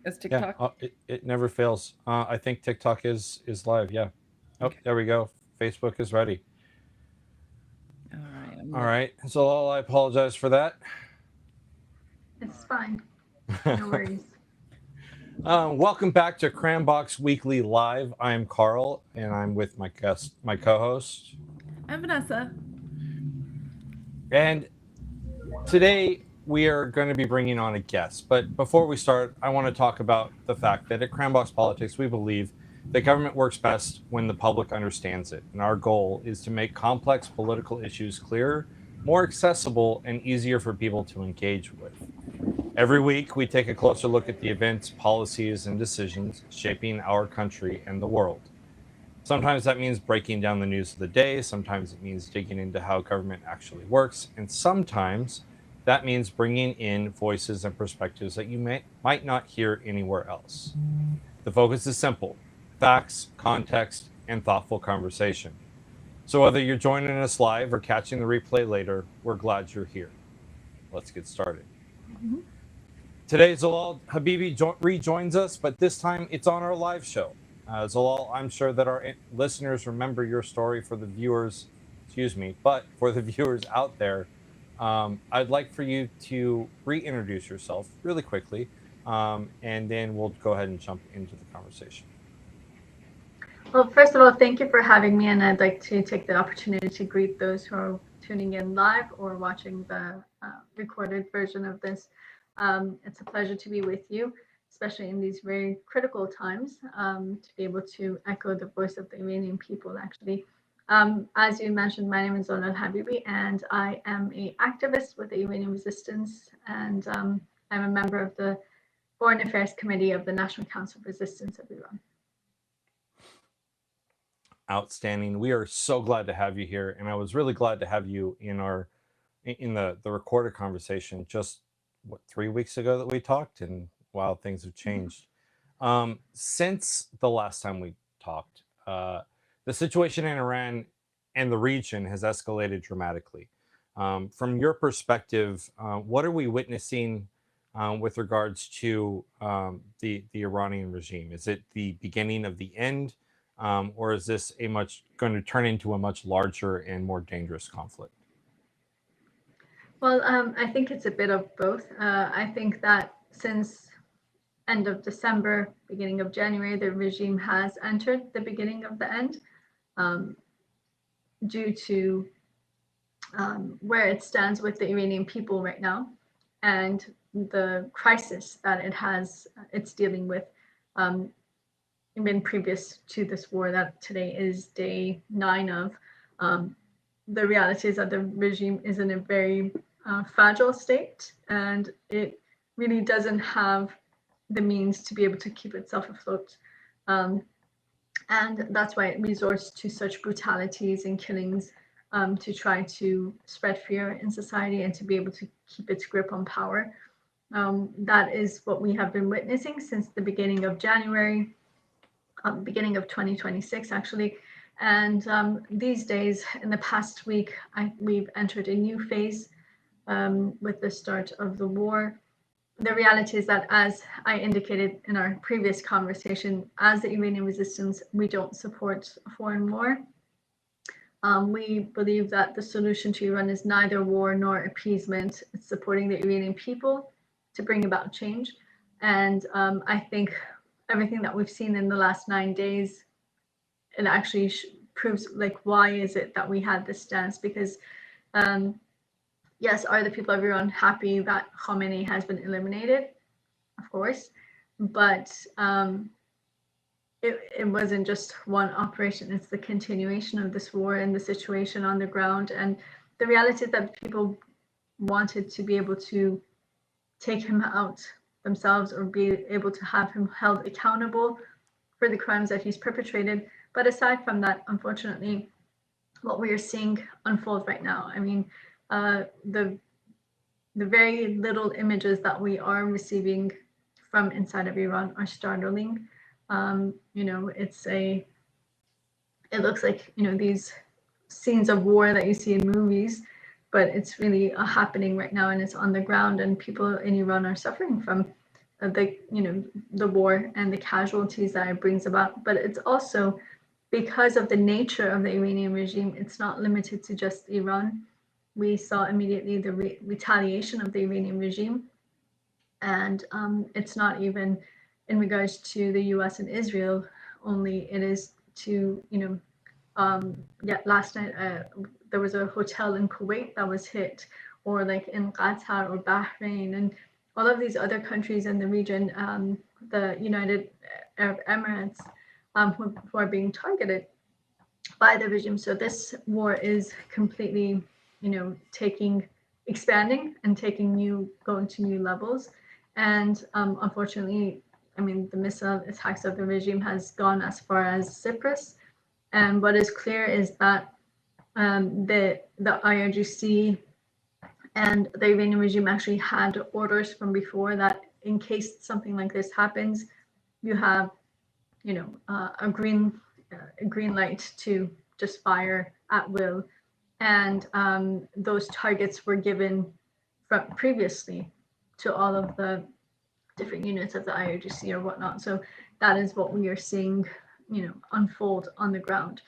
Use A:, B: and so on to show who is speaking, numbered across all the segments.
A: Is
B: Yeah,
A: TikTok?
B: it never fails. I think TikTok is live. Yeah. Oh,
A: Okay.
B: there we go. Facebook is ready.
A: All right. I'm
B: All
A: look.
B: right. So I apologize for that.
C: It's fine. No worries.
B: Welcome back to Crayon Box Weekly Live. I'm Carl, and I'm with my guest, my co-host,
A: I'm Vanessa.
B: and today we are going to be bringing on a guest. But before we start, I want to talk about the fact that at Crayon Box Politics, we believe that government works best when the public understands it, and our goal is to make complex political issues clearer, more accessible, and easier for people to engage with. Every week, we take a closer look at the events, policies, and decisions shaping our country and the world. Sometimes that means breaking down the news of the day, sometimes it means digging into how government actually works, and sometimes that means bringing in voices and perspectives that might not hear anywhere else. The focus is simple: facts, context, and thoughtful conversation. So whether you're joining us live or catching the replay later, we're glad you're here. Let's get started.
C: Mhm.
B: Today, Zolal Habibi rejoins us, but this time it's on our live show. Zolal, I'm sure that our listeners remember your story. For the viewers, excuse me, but for the viewers out there, I'd like for you to reintroduce yourself really quickly, and then we'll go ahead and jump into the conversation.
C: Well, first of all, thank you for having me, and I'd like to take the opportunity to greet those who are tuning in live or watching the recorded version of this. It's a pleasure to be with you, especially in these very critical times, to be able to echo the voice of the Iranian people, actually. As you mentioned, my name is Zolal Habibi, and I am a activist with the Iranian Resistance, and I'm a member of the Foreign Affairs Committee of the National Council of Resistance of Iran.
B: Outstanding. We are so glad to have you here, and I was really glad to have you in the recorded conversation just 3 weeks ago that we talked, and wow, things have
C: Mhm.
B: changed since the last time we talked. The situation in Iran and the region has escalated dramatically. From your perspective, what are we witnessing with regards to the Iranian regime? Is it the beginning of the end, or is this a much going to turn into a much larger and more dangerous conflict?
C: Well, I think it's a bit of both. I think that since end of December, beginning of January, the regime has entered the beginning of the end, um, due to where it stands with the Iranian people right now and the crisis that it's dealing with. Um, Even previous to this war, that today is day 9 of. Um, the reality is that the regime is in a very fragile state, and it really doesn't have the means to be able to keep itself afloat. Um, and that's why it resorts to such brutalities and killings, to try to spread fear in society and to be able to keep its grip on power. That is what we have been witnessing since the beginning of January, beginning of 2026, actually. And these days, in the past week, we've entered a new phase, with the start of the war. The reality is that, as I indicated in our previous conversation, as the Iranian resistance, we don't support a foreign war. We believe that the solution to Iran is neither war nor appeasement. It's supporting the Iranian people to bring about change. And I think everything that we've seen in the last 9 days, it actually proves, like, why is it that we had this stance? Because um, yes, are the people of Iran happy that Khamenei has been eliminated? Of course, but it wasn't just one operation. It's the continuation of this war and the situation on the ground. And the reality is that people wanted to be able to take him out themselves or be able to have him held accountable for the crimes that he's perpetrated. But aside from that, unfortunately, what we are seeing unfold right now, I mean, uh, the the very little images that we are receiving from inside of Iran are startling. It looks like, these scenes of war that you see in movies, but it's really happening right now, and it's on the ground, and people in Iran are suffering from the war and the casualties that it brings about, but it's also because of the nature of the Iranian regime. It's not limited to just Iran. We saw immediately the retaliation of the Iranian regime, and it's not even in regards to the U.S. and Israel only. It is to last night there was a hotel in Kuwait that was hit, or like in Qatar or Bahrain, and all of these other countries in the region, the United Arab Emirates, who are being targeted by the regime. So this war is completely, expanding and going to new levels. And unfortunately, I mean, the missile attacks of the regime has gone as far as Cyprus. And what is clear is that the IRGC and the Iranian regime actually had orders from before that in case something like this happens, you have, a green light to just fire at will. And those targets were given from previously to all of the different units of the IRGC or whatnot. So that is what we are seeing, unfold on the ground.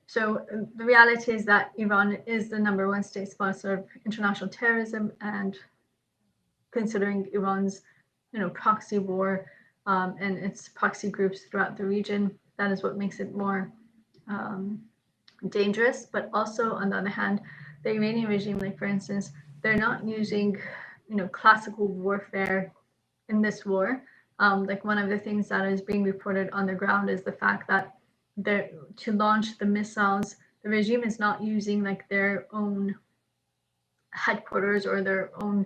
C: So the reality is that Iran is the #1 state sponsor of international terrorism, and considering Iran's, proxy war and its proxy groups throughout the region, that is what makes it more dangerous. But also, on the other hand, the Iranian regime, like for instance, they're not using, classical warfare in this war. Like one of the things that is being reported on the ground is the fact that to launch the missiles, the regime is not using like their own headquarters or their own,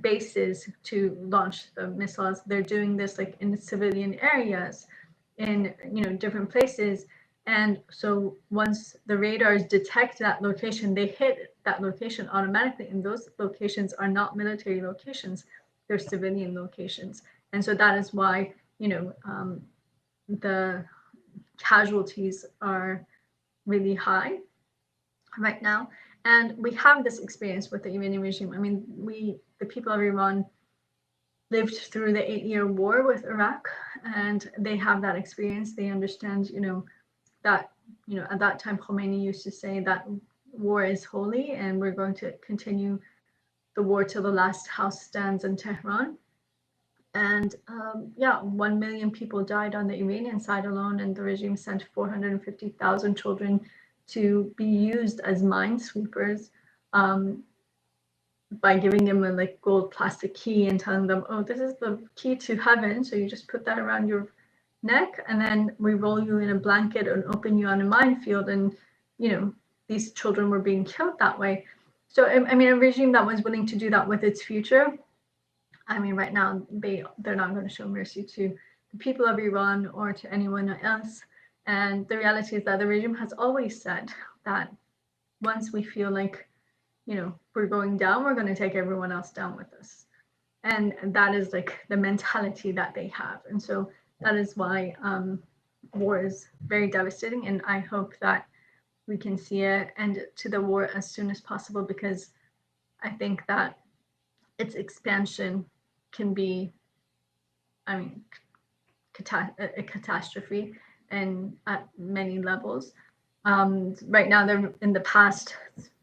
C: bases to launch the missiles. They're doing this like in civilian areas, in different places. And so once the radars detect that location, they hit that location automatically. And those locations are not military locations; they're civilian locations. And so that is why the casualties are really high right now. And we have this experience with the Iranian regime. I mean, the people of Iran, lived through the 8-year war with Iraq, and they have that experience. They understand, that, at that time, Khamenei used to say that war is holy, and we're going to continue the war till the last house stands in Tehran. And 1 million people died on the Iranian side alone, and the regime sent 450,000 children to be used as minesweepers by giving them a like gold plastic key and telling them, oh, this is the key to heaven. So you just put that around your neck, and then we roll you in a blanket and open you on a minefield. And, these children were being killed that way. So, I mean, a regime that was willing to do that with its future, I mean, right now, they're not going to show mercy to the people of Iran or to anyone else. And the reality is that the regime has always said that once we feel like, we're going down, we're going to take everyone else down with us. And that is like the mentality that they have. And so that is why war is very devastating. And I hope that we can see an end to the war as soon as possible, because I think that its expansion can be, I mean, a catastrophe and at many levels. Right now, in the past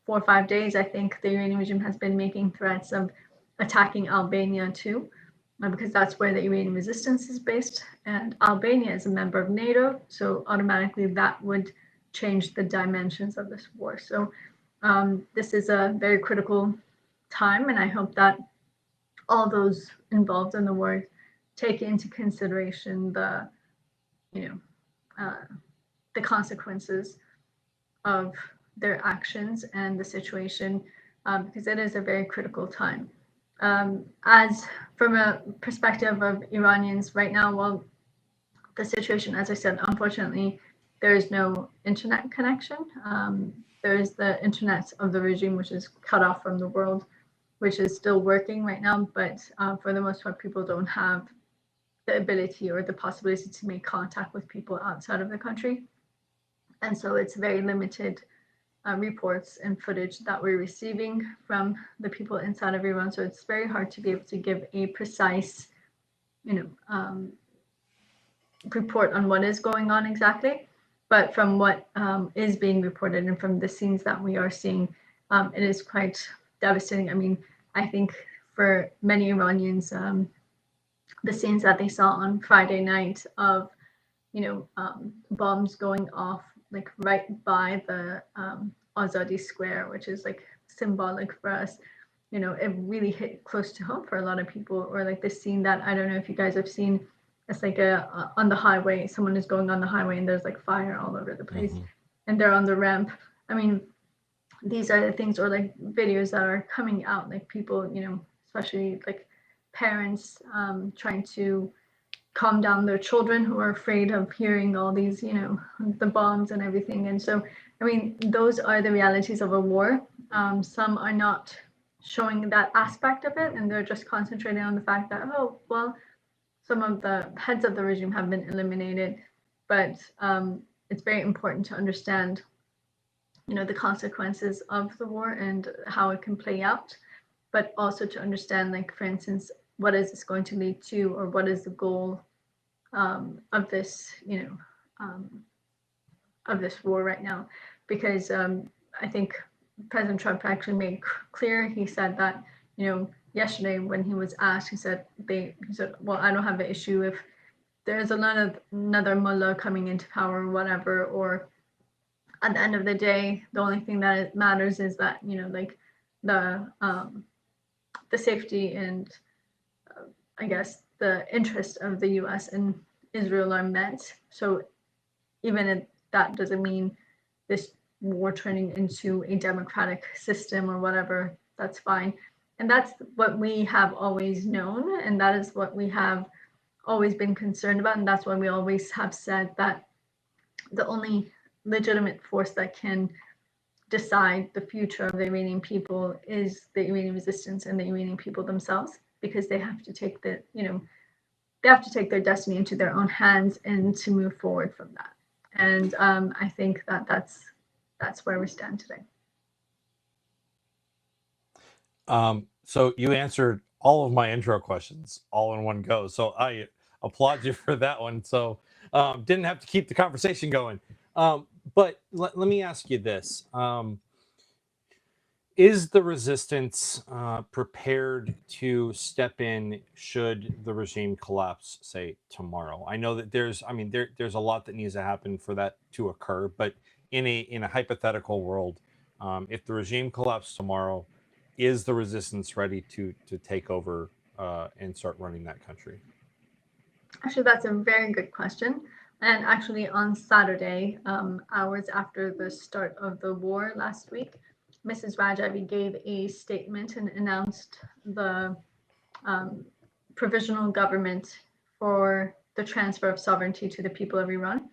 C: 4 or 5 days, I think the Iranian regime has been making threats of attacking Albania too, because that's where the Iranian resistance is based. And Albania is a member of NATO, so automatically that would change the dimensions of this war. So this is a very critical time, and I hope that all those involved in the war take into consideration the consequences of their actions and the situation, because it is a very critical time. As from a perspective of Iranians right now, well, the situation, as I said, unfortunately, there is no internet connection. There is the internet of the regime, which is cut off from the world, which is still working right now. But for the most part, people don't have the ability or the possibility to make contact with people outside of the country. And so it's very limited reports and footage that we're receiving from the people inside of Iran. So it's very hard to be able to give a precise, report on what is going on exactly. But from what is being reported and from the scenes that we are seeing, it is quite devastating. I mean, I think for many Iranians, the scenes that they saw on Friday night of, bombs going off like right by the Azadi Square, which is like symbolic for us. It really hit close to home for a lot of people. Or like the scene that I don't know if you guys have seen. It's like on the highway. Someone is going on the highway and there's like fire all over the place, and they're on the ramp. I mean, these are the things, or like videos that are coming out, like people, especially like parents trying to calm down their children who are afraid of hearing all these, the bombs and everything. And so, I mean, those are the realities of a war. Some are not showing that aspect of it, and they're just concentrating on the fact that, oh, well, some of the heads of the regime have been eliminated, but it's very important to understand, the consequences of the war and how it can play out, but also to understand, like, for instance, what is this going to lead to, or what is the goal of this, of this war right now. Because I think President Trump actually made clear, he said that, yesterday when he was asked, he said, well, I don't have an issue if there's another mullah coming into power or whatever, or at the end of the day, the only thing that matters is that, like the safety and I guess the interest of the US and Israel are met. So even if that doesn't mean this war turning into a democratic system or whatever, that's fine. And that's what we have always known, and that is what we have always been concerned about, and that's why we always have said that the only legitimate force that can decide the future of the Iranian people is the Iranian resistance and the Iranian people themselves, because they have to take they have to take their destiny into their own hands and to move forward from that. And I think that that's where we stand today.
B: So you answered all of my intro questions all in one go. So I applaud you for that one. So didn't have to keep the conversation going. But let me ask you this. Is the resistance prepared to step in should the regime collapse, say, tomorrow? I know that there's a lot that needs to happen for that to occur, but in a hypothetical world, if the regime collapsed tomorrow, is the resistance ready to take over and start running that country?
C: Actually, that's a very good question. And actually, on Saturday, hours after the start of the war last week, Mrs. Rajavi gave a statement and announced the provisional government for the transfer of sovereignty to the people of Iran.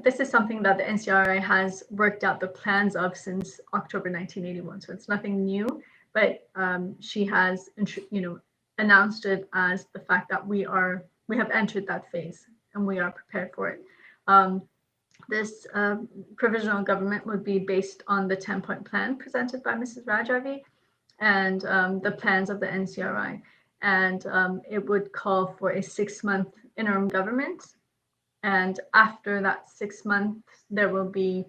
C: This is something that the NCRI has worked out the plans of since October 1981, so it's nothing new. But she has, announced it as the fact that we have entered that phase and we are prepared for it. This provisional government would be based on the 10-point plan presented by Mrs. Rajavi and the plans of the NCRI. And it would call for a 6-month interim government. And after that 6 months, there will be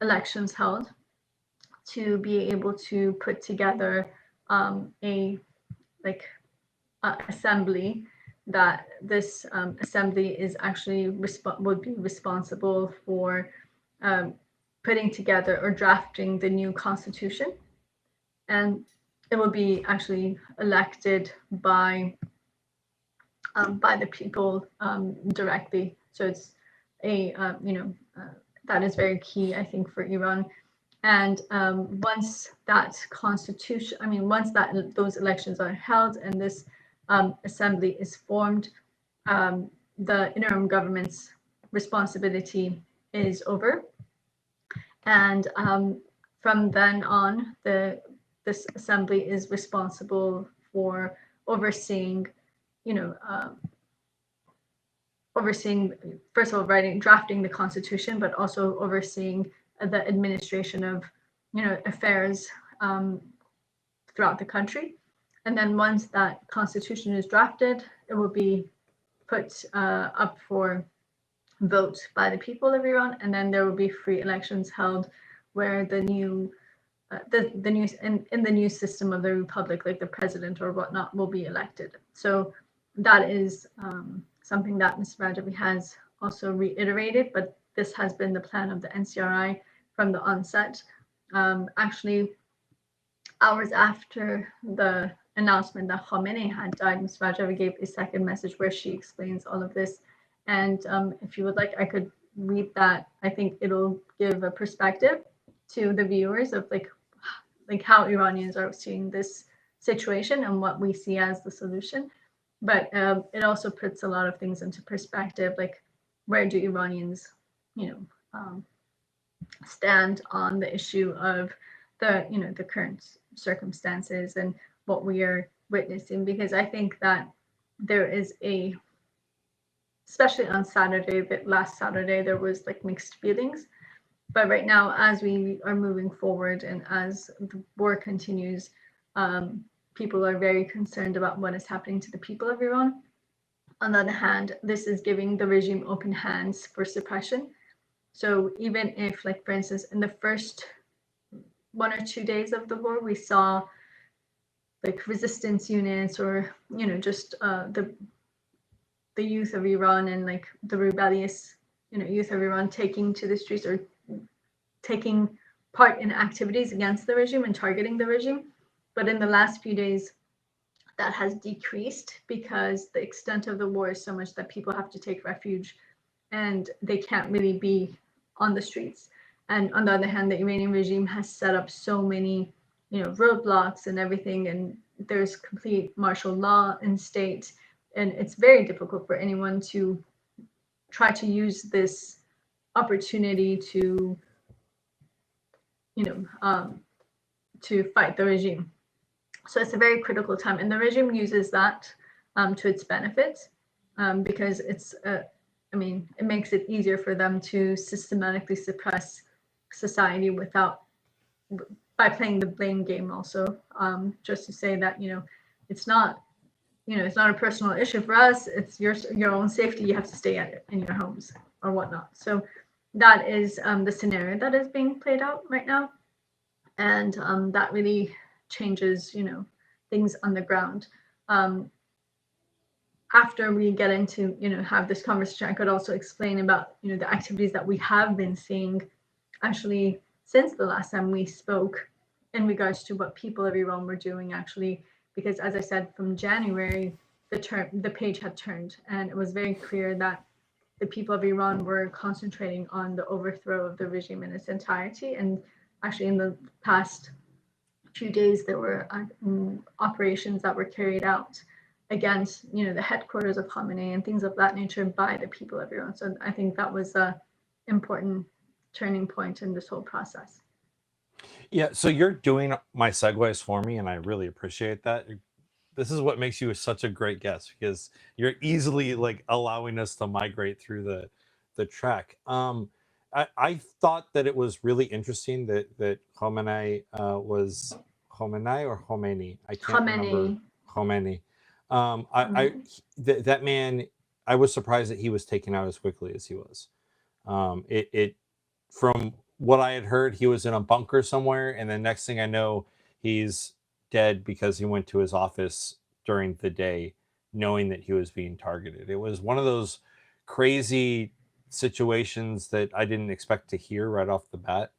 C: elections held to be able to put together a assembly. That this assembly is actually would be responsible for putting together or drafting the new constitution, and it will be actually elected by the people directly. So it's a that is very key, I think, for Iran. And once that constitution, once those elections are held and this assembly is formed, the interim government's responsibility is over. And from then on, this assembly is responsible for overseeing, first of all, drafting the constitution, but also overseeing the administration of, affairs throughout the country. And then once that constitution is drafted, it will be put up for vote by the people of Iran, and then there will be free elections held where the new in the new system of the republic, like the president or whatnot, will be elected. So that is something that Mr. Rajavi has also reiterated, but this has been the plan of the NCRI from the onset. Actually, hours after the announcement that Khamenei had died, Ms. Rajavi gave a second message where she explains all of this. And if you would like, I could read that. I think it'll give a perspective to the viewers of like how Iranians are seeing this situation and what we see as the solution. But it also puts a lot of things into perspective, like where do Iranians, stand on the issue of the current circumstances and what we are witnessing. Because I think that there is especially on Saturday, but last Saturday, there was like mixed feelings. But right now, as we are moving forward and as the war continues, people are very concerned about what is happening to the people of Iran. On the other hand, this is giving the regime open hands for suppression. So even if, like, for instance, in the first 1 or 2 days of the war, we saw like resistance units or, just the youth of Iran and like the rebellious, youth of Iran taking to the streets or taking part in activities against the regime and targeting the regime. But in the last few days, that has decreased because the extent of the war is so much that people have to take refuge and they can't really be on the streets. And on the other hand, the Iranian regime has set up so many, roadblocks and everything, and there's complete martial law in state, and it's very difficult for anyone to try to use this opportunity to, to fight the regime. So it's a very critical time, and the regime uses that to its benefit because it makes it easier for them to systematically suppress society by playing the blame game. Also, just to say that it's not a personal issue for us. It's your own safety. You have to stay in your homes or whatnot. So that is the scenario that is being played out right now, and that really changes things on the ground. After we get into have this conversation, I could also explain about the activities that we have been seeing actually since the last time we spoke in regards to what people of Iran were doing actually, because as I said, from January the page had turned, and it was very clear that the people of Iran were concentrating on the overthrow of the regime in its entirety. And actually in the past few days there were operations that were carried out against the headquarters of Khamenei and things of that nature by the people of Iran. So I think that was an important turning point in this whole process.
B: Yeah, so you're doing my segues for me, and I really appreciate that. This is what makes you such a great guest, because you're easily like allowing us to migrate through the track. I thought that it was really interesting that Khamenei was Khamenei or Khomeini. I can't remember. Khamenei. That man, I was surprised that he was taken out as quickly as he was. From what I had heard, he was in a bunker somewhere, and the next thing I know, he's dead because he went to his office during the day, knowing that he was being targeted. It was one of those crazy situations that I didn't expect to hear right off the bat.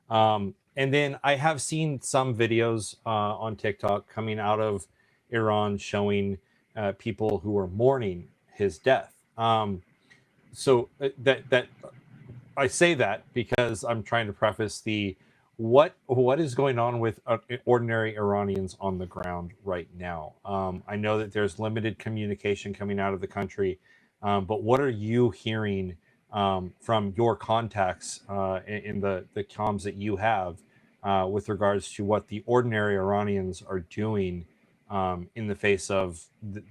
B: And then I have seen some videos on TikTok coming out of Iran showing people who are mourning his death. So that I say that because I'm trying to preface what is going on with ordinary Iranians on the ground right now. I know that there's limited communication coming out of the country, but what are you hearing from your contacts in the comms that you have with regards to what the ordinary Iranians are doing in the face of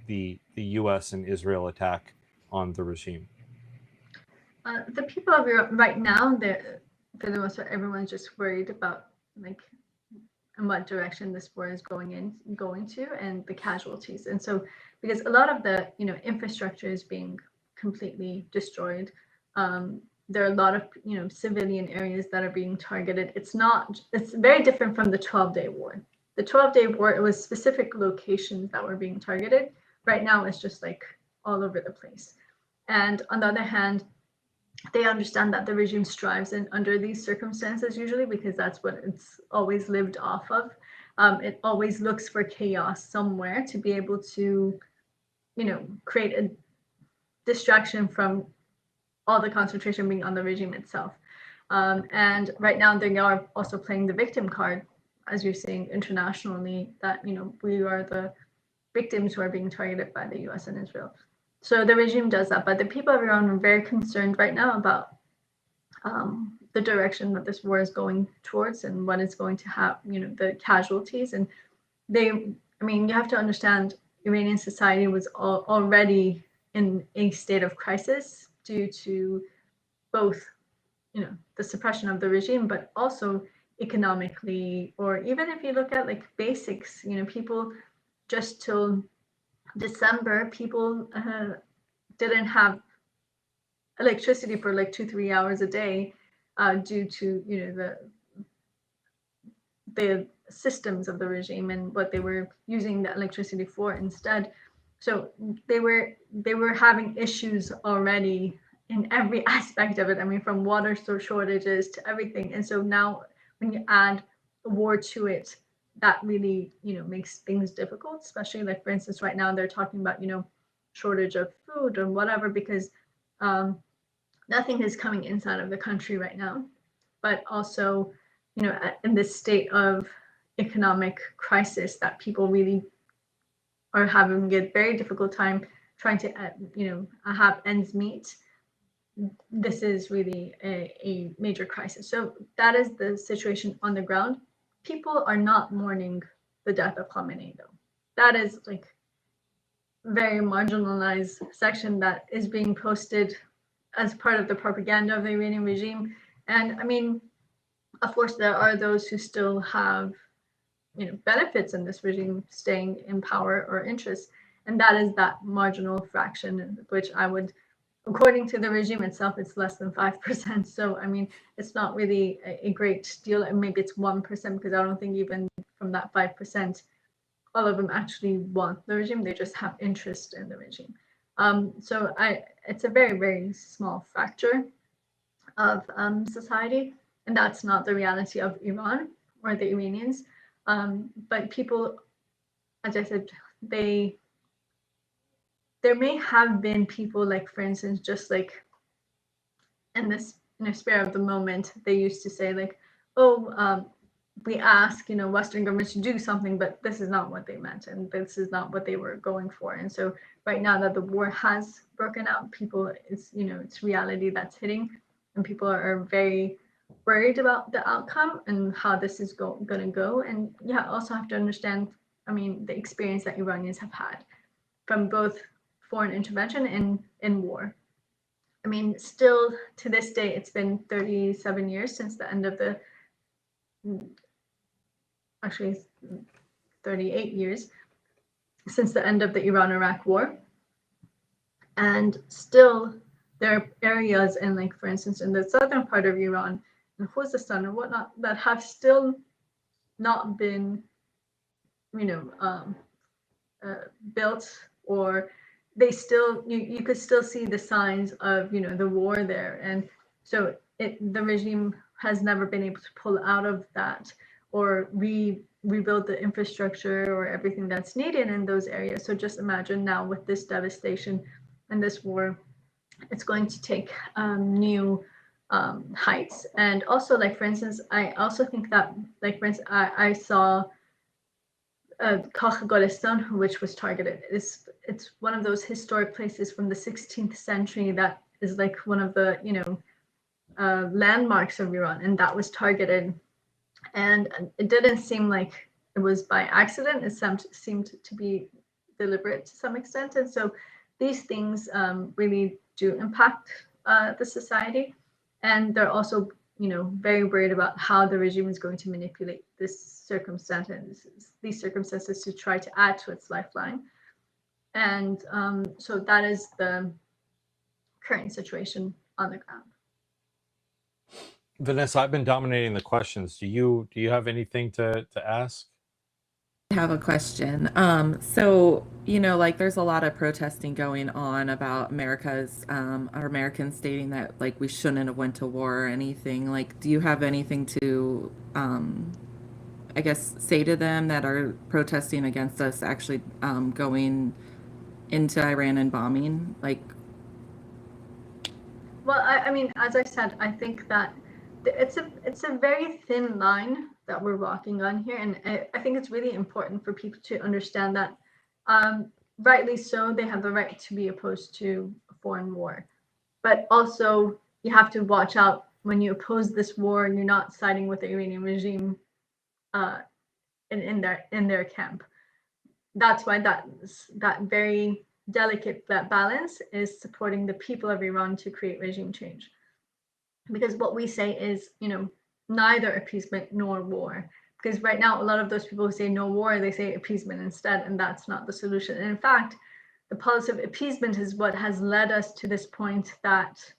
B: the U.S. and Israel attack on the regime?
C: The people of Iran right now, the for the most part, everyone's just worried about like in what direction this war is going to and the casualties. And so because a lot of the infrastructure is being completely destroyed, there are a lot of civilian areas that are being targeted. It's very different from the 12-day war. The 12-day war, it was specific locations that were being targeted. Right now it's just like all over the place. And on the other hand, they understand that the regime strives under these circumstances usually because that's what it's always lived off of. It always looks for chaos somewhere to be able to, create a distraction from all the concentration being on the regime itself. And right now they are also playing the victim card, as you're seeing internationally, that, we are the victims who are being targeted by the US and Israel. So the regime does that, but the people of Iran are very concerned right now about the direction that this war is going towards and what it's going to have, the casualties. And you have to understand Iranian society was already in a state of crisis due to both, the suppression of the regime, but also economically, or even if you look at like basics, people just till December, people didn't have electricity for like 2-3 hours a day due to the systems of the regime and what they were using the electricity for instead. So they were having issues already in every aspect of it. I mean, from water shortages to everything. And so now when you add a war to it, that really makes things difficult, especially like, for instance, right now they're talking about shortage of food or whatever because nothing is coming inside of the country right now, but also, in this state of economic crisis that people really are having a very difficult time trying to, have ends meet. This is really a major crisis. So that is the situation on the ground. People are not mourning the death of Khamenei, though. That is like very marginalized section that is being posted as part of the propaganda of the Iranian regime. And I mean, of course, there are those who still have, benefits in this regime staying in power or interest. And that is that marginal fraction, which I would, according to the regime itself, it's less than 5%. So, I mean, it's not really a great deal. And maybe it's 1% because I don't think even from that 5%, all of them actually want the regime. They just have interest in the regime. So it's a very, very small factor of society, and that's not the reality of Iran or the Iranians. But people, as I said, there may have been people like, for instance, just like in this spare of the moment, they used to say like, oh, we ask, Western governments to do something, but this is not what they meant, and this is not what they were going for. And so right now that the war has broken out, it's reality that's hitting, and people are very worried about the outcome and how this is going to go. And also have to understand, the experience that Iranians have had from both foreign intervention and in war. Still to this day, it's been 37 years since the end of the, actually 38 years since the end of the Iran-Iraq war. And still there are areas in, like, for instance, in the southern part of Iran, in Khuzestan or whatnot, that have still not been, built, or they still, you could still see the signs of, the war there. And so the regime has never been able to pull out of that or rebuild the infrastructure or everything that's needed in those areas. So just imagine now with this devastation and this war, it's going to take new heights. And also, like, for instance, I also think that, like, for instance, I saw Kakh Golistan, which was targeted. It's one of those historic places from the 16th century that is like one of the, landmarks of Iran, and that was targeted. And it didn't seem like it was by accident. It seemed to be deliberate to some extent. And so these things really do impact the society. And they're also very worried about how the regime is going to manipulate these circumstances to try to add to its lifeline. And so that is the current situation on the ground.
B: Vanessa, I've been dominating the questions. Do you have anything to ask?
A: I have a question. So, like there's a lot of protesting going on about our Americans stating that like we shouldn't have went to war or anything. Like, do you have anything to, I guess, say to them that are protesting against us actually going into Iran and bombing? Like,
C: Well, I mean, as I said, I think that it's a very thin line that we're walking on here, and I think it's really important for people to understand that, rightly so, they have the right to be opposed to a foreign war, but also you have to watch out when you oppose this war and you're not siding with the Iranian regime in their camp. That's why that very delicate balance is supporting the people of Iran to create regime change. Because what we say is, neither appeasement nor war. Because right now, a lot of those people who say no war, they say appeasement instead, and that's not the solution. And in fact, the policy of appeasement is what has led us to this point that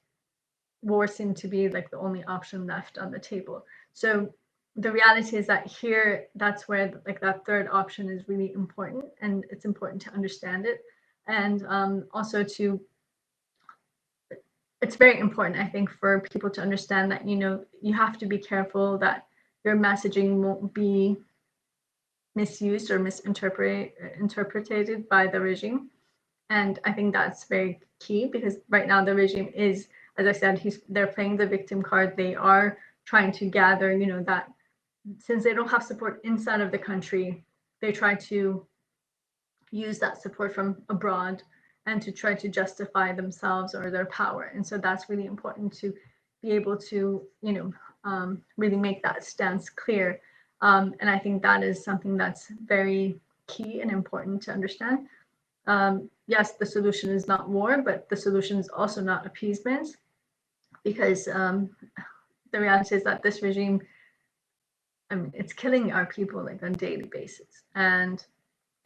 C: war seemed to be like the only option left on the table. So the reality is that here, that's where like that third option is really important, and it's important to understand it, and also it's very important, I think, for people to understand that you have to be careful that your messaging won't be misused or misinterpreted by the regime. And I think that's very key, because right now the regime is, as I said, they're playing the victim card. They are trying to gather, that since they don't have support inside of the country, they try to use that support from abroad and to try to justify themselves or their power. And so that's really important to be able to, really make that stance clear. And I think that is something that's very key and important to understand. Yes, the solution is not war, but the solution is also not appeasement, because the reality is that this regime, I mean, it's killing our people like on a daily basis. And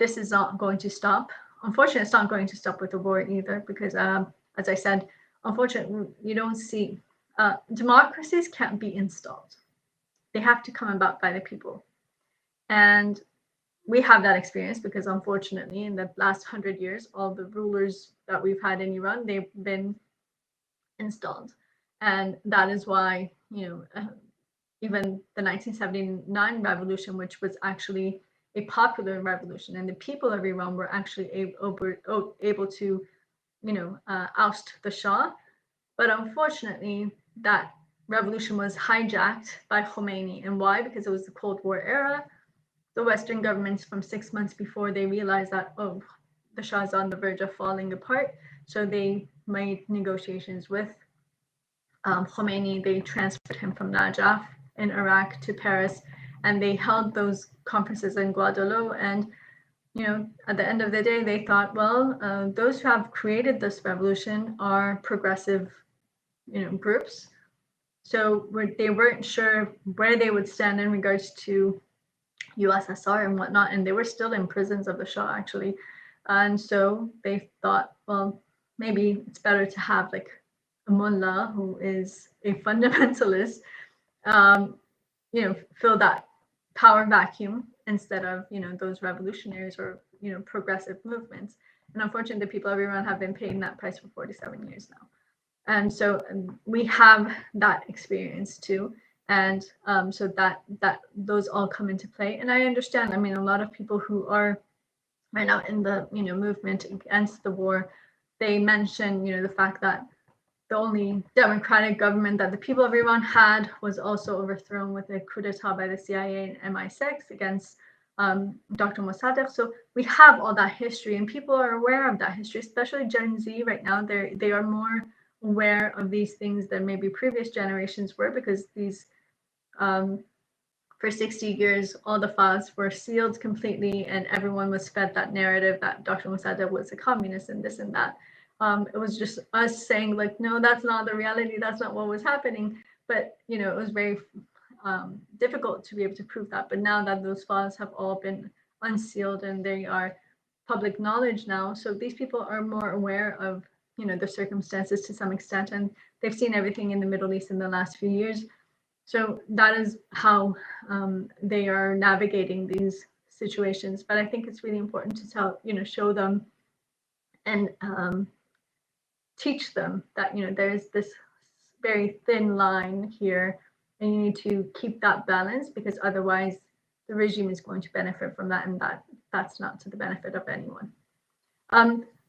C: this is not going to stop. Unfortunately, it's not going to stop with the war either, because, as I said, unfortunately, you don't see democracies can't be installed. They have to come about by the people. And we have that experience because, unfortunately, in the last 100 years, all the rulers that we've had in Iran, they've been installed. And that is why, even the 1979 revolution, which was actually a popular revolution, and the people of Iran were actually able to, oust the Shah. But unfortunately, that revolution was hijacked by Khomeini. And why? Because it was the Cold War era. The Western governments, from 6 months before, they realized that, oh, the Shah is on the verge of falling apart. So they made negotiations with Khomeini. They transferred him from Najaf in Iraq to Paris, and they held those conferences in Guadeloupe. And at the end of the day, they thought, well, those who have created this revolution are progressive, groups. So they weren't sure where they would stand in regards to USSR and whatnot, and they were still in prisons of the Shah, actually. And so they thought, well, maybe it's better to have like a mullah who is a fundamentalist, fill that power vacuum instead of, those revolutionaries or, progressive movements. And unfortunately, the people of Iran have been paying that price for 47 years now. And so we have that experience too. And so that those all come into play. And I understand, I mean, a lot of people who are right now in the, movement against the war, they mention, the fact that the only democratic government that the people of Iran had was also overthrown with a coup d'etat by the CIA and MI6 against Dr. Mossadegh. So we have all that history, and people are aware of that history, especially Gen Z right now. They are more aware of these things than maybe previous generations were, because these for 60 years, all the files were sealed completely, and everyone was fed that narrative that Dr. Mossadegh was a communist and this and that. It was just us saying like, no, that's not the reality. That's not what was happening. but it was very difficult to be able to prove that. But now that those files have all been unsealed and they are public knowledge now, so these people are more aware of the circumstances to some extent, and they've seen everything in the Middle East in the last few years. So that is how they are navigating these situations. But I think it's really important to show them and teach them that there's this very thin line here, and you need to keep that balance, because otherwise the regime is going to benefit from that, and that's not to the benefit of anyone.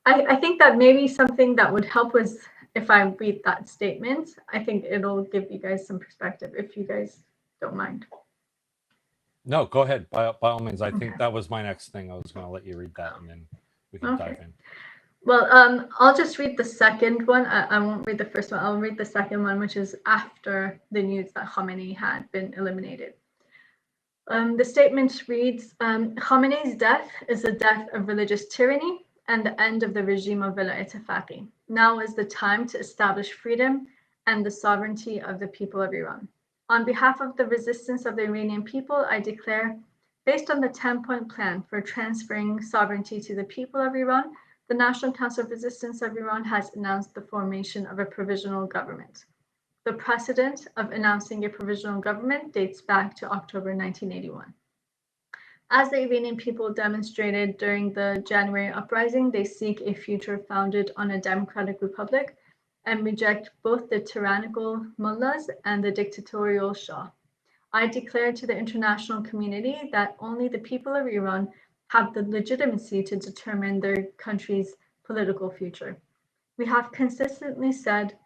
C: I think that maybe something that would help was if I read that statement. I think it'll give you guys some perspective, if you guys don't mind.
B: No, go ahead. By all means. I think that was my next thing. I was going to let you read that, and then we can dive in.
C: Well, I'll just read the second one. I won't read the first one. I'll read the second one, which is after the news that Khamenei had been eliminated. The statement reads, Khamenei's death is the death of religious tyranny and the end of the regime of Velayat Faqih. Now is the time to establish freedom and the sovereignty of the people of Iran. On behalf of the resistance of the Iranian people, I declare, based on the 10-point plan for transferring sovereignty to the people of Iran, the National Council of Resistance of Iran has announced the formation of a provisional government. The precedent of announcing a provisional government dates back to October 1981. As the Iranian people demonstrated during the January uprising, they seek a future founded on a democratic republic and reject both the tyrannical mullahs and the dictatorial Shah. I declare to the international community that only the people of Iran have the legitimacy to determine their country's political future. We have consistently said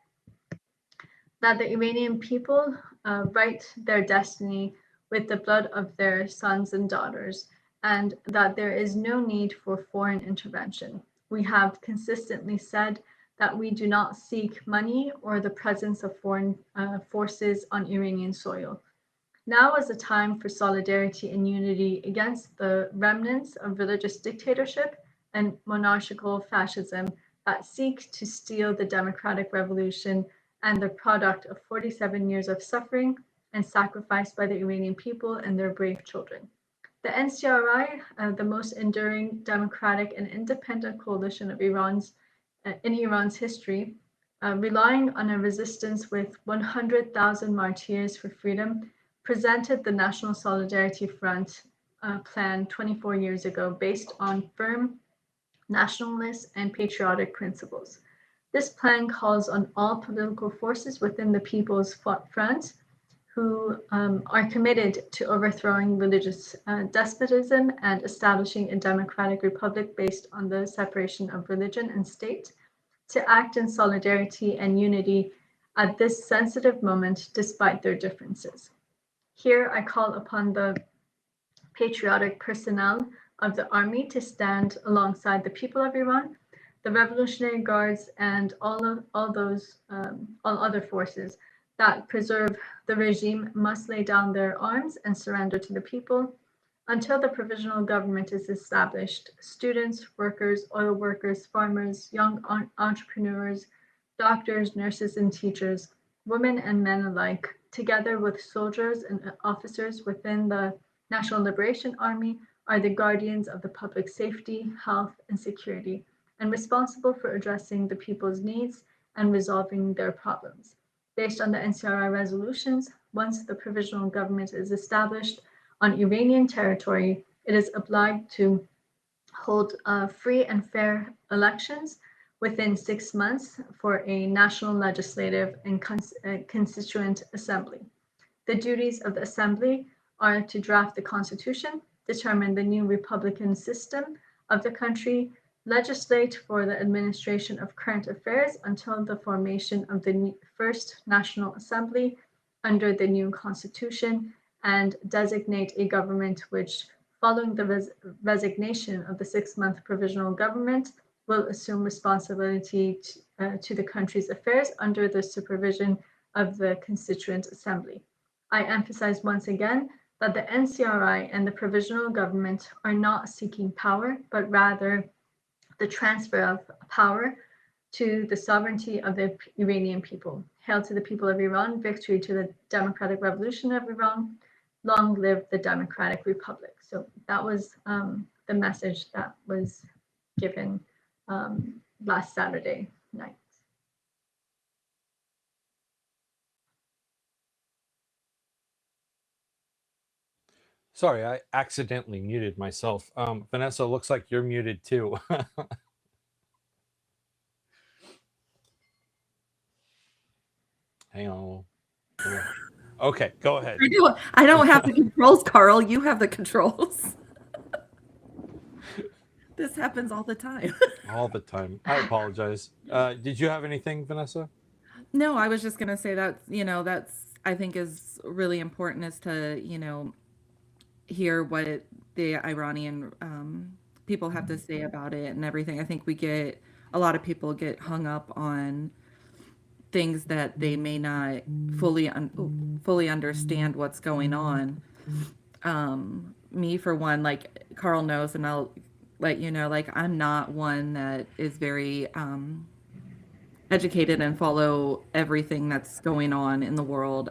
C: that the Iranian people write their destiny with the blood of their sons and daughters, and that there is no need for foreign intervention. We have consistently said that we do not seek money or the presence of foreign forces on Iranian soil. Now is the time for solidarity and unity against the remnants of religious dictatorship and monarchical fascism that seek to steal the democratic revolution and the product of 47 years of suffering and sacrifice by the Iranian people and their brave children. The NCRI, the most enduring democratic and independent coalition of in Iran's history, relying on a resistance with 100,000 martyrs for freedom, presented the National Solidarity Front plan 24 years ago based on firm nationalist and patriotic principles. This plan calls on all political forces within the People's Front who are committed to overthrowing religious despotism and establishing a democratic republic based on the separation of religion and state, to act in solidarity and unity at this sensitive moment despite their differences. Here I call upon the patriotic personnel of the army to stand alongside the people of Iran, the Revolutionary Guards, and all other forces that preserve the regime must lay down their arms and surrender to the people. Until the provisional government is established, students, workers, oil workers, farmers, young entrepreneurs, doctors, nurses, and teachers, women and men alike, together with soldiers and officers within the National Liberation Army, are the guardians of the public safety, health, and security, and responsible for addressing the people's needs and resolving their problems. Based on the NCRI resolutions, once the provisional government is established on Iranian territory, it is obliged to hold free and fair elections within 6 months for a national legislative and constituent assembly. The duties of the assembly are to draft the constitution, determine the new republican system of the country, legislate for the administration of current affairs until the formation of the first National Assembly under the new constitution, and designate a government which, following the resignation of the 6-month provisional government, will assume responsibility to the country's affairs under the supervision of the Constituent Assembly. I emphasize once again that the NCRI and the provisional government are not seeking power, but rather the transfer of power to the sovereignty of the Iranian people. Hail to the people of Iran, victory to the democratic revolution of Iran, long live the Democratic Republic. So that was the message that was given last Saturday night.
B: Sorry, I accidentally muted myself. Vanessa, looks like you're muted too. Hang on. Okay, go ahead.
A: I don't have the controls, Carl. You have the controls. This happens all the time.
B: All the time. I apologize. Did you have anything, Vanessa?
A: No, I was just gonna say that, that's I think is really important is to, hear what the Iranian people have to say about it and everything. I think a lot of people get hung up on things that they may not fully understand what's going on. Me for one, like Carl knows, and I'll let you know, like I'm not one that is very educated and follow everything that's going on in the world.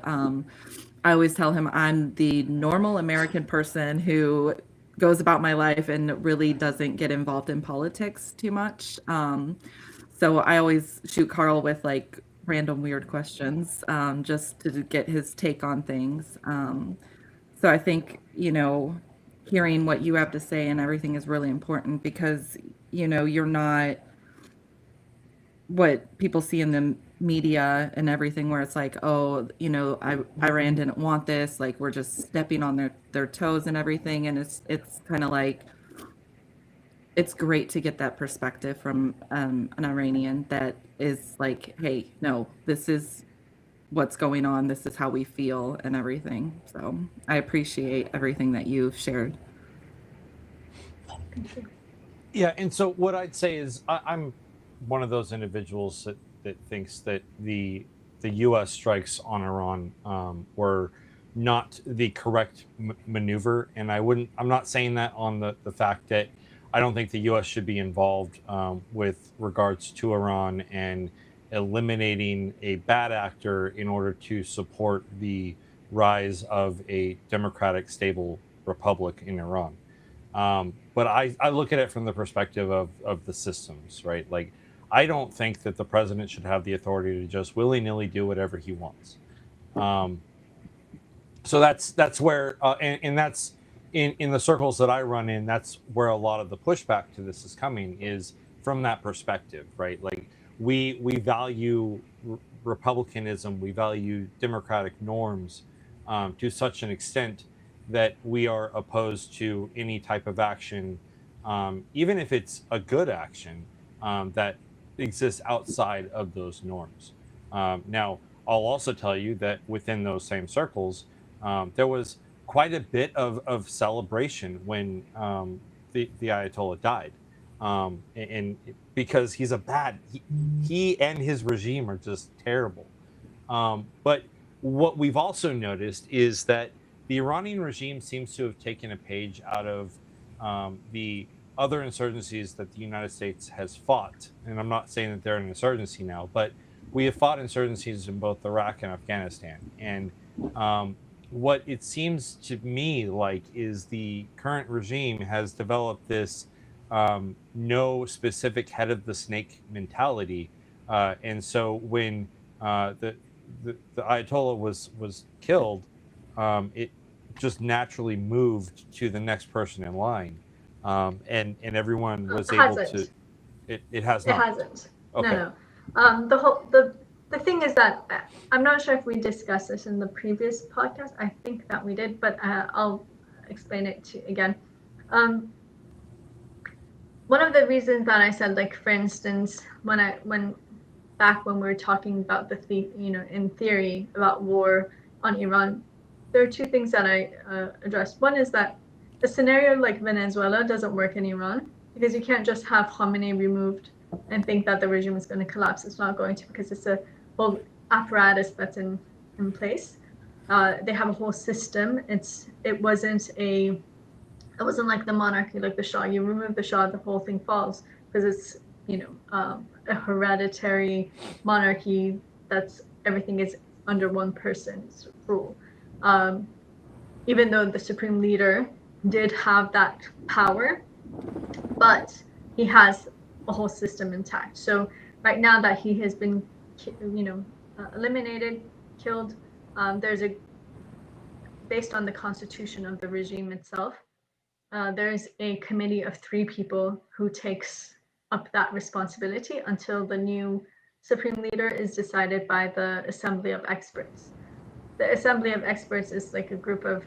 A: I always tell him I'm the normal American person who goes about my life and really doesn't get involved in politics too much. So I always shoot Carl with like random weird questions just to get his take on things. So I think, hearing what you have to say and everything is really important because, you're not what people see in the media and everything where it's like, oh, Iran didn't want this, like we're just stepping on their toes and everything. And it's kind of like, it's great to get that perspective from an Iranian that is like, hey, no, this is what's going on. This is how we feel and everything. So I appreciate everything that you've shared.
B: Yeah, and so what I'd say is I'm one of those individuals that thinks that the U.S. strikes on Iran were not the correct maneuver, and I'm not saying that on the fact that I don't think the U.S. should be involved with regards to Iran and eliminating a bad actor in order to support the rise of a democratic, stable republic in Iran. But I look at it from the perspective of the systems, right? Like, I don't think that the president should have the authority to just willy-nilly do whatever he wants. So that's where, and that's in the circles that I run in, that's where a lot of the pushback to this is coming, is from that perspective, right? Like, we value republicanism, we value democratic norms to such an extent that we are opposed to any type of action, even if it's a good action that exists outside of those norms. Now, I'll also tell you that within those same circles, there was quite a bit of celebration when the Ayatollah died. And because he's he and his regime are just terrible. But what we've also noticed is that the Iranian regime seems to have taken a page out of the other insurgencies that the United States has fought. And I'm not saying that they're an insurgency now, but we have fought insurgencies in both Iraq and Afghanistan. And what it seems to me like is the current regime has developed this no specific head of the snake mentality. And so when the Ayatollah was killed, it just naturally moved to the next person in line. And everyone was able to. It has not.
C: It hasn't.
B: Okay.
C: No. The thing is that I'm not sure if we discussed this in the previous podcast. I think that we did, but I'll explain it again. One of the reasons that I said, like, for instance, when we were talking about in theory about war on Iran, there are two things that I addressed. One is that a scenario like Venezuela doesn't work in Iran because you can't just have Khamenei removed and think that the regime is going to collapse. It's not going to, because it's a whole apparatus that's in place. They have a whole system. It wasn't like the monarchy, like the Shah. You remove the Shah, the whole thing falls, because a hereditary monarchy that's everything is under one person's rule. Um, Even though the supreme leader did have that power, but he has a whole system intact. So right now that he has been, eliminated, killed, there's a based on the constitution of the regime itself, there's a committee of 3 people who takes up that responsibility until the new supreme leader is decided by the assembly of experts. The assembly of experts is like a group of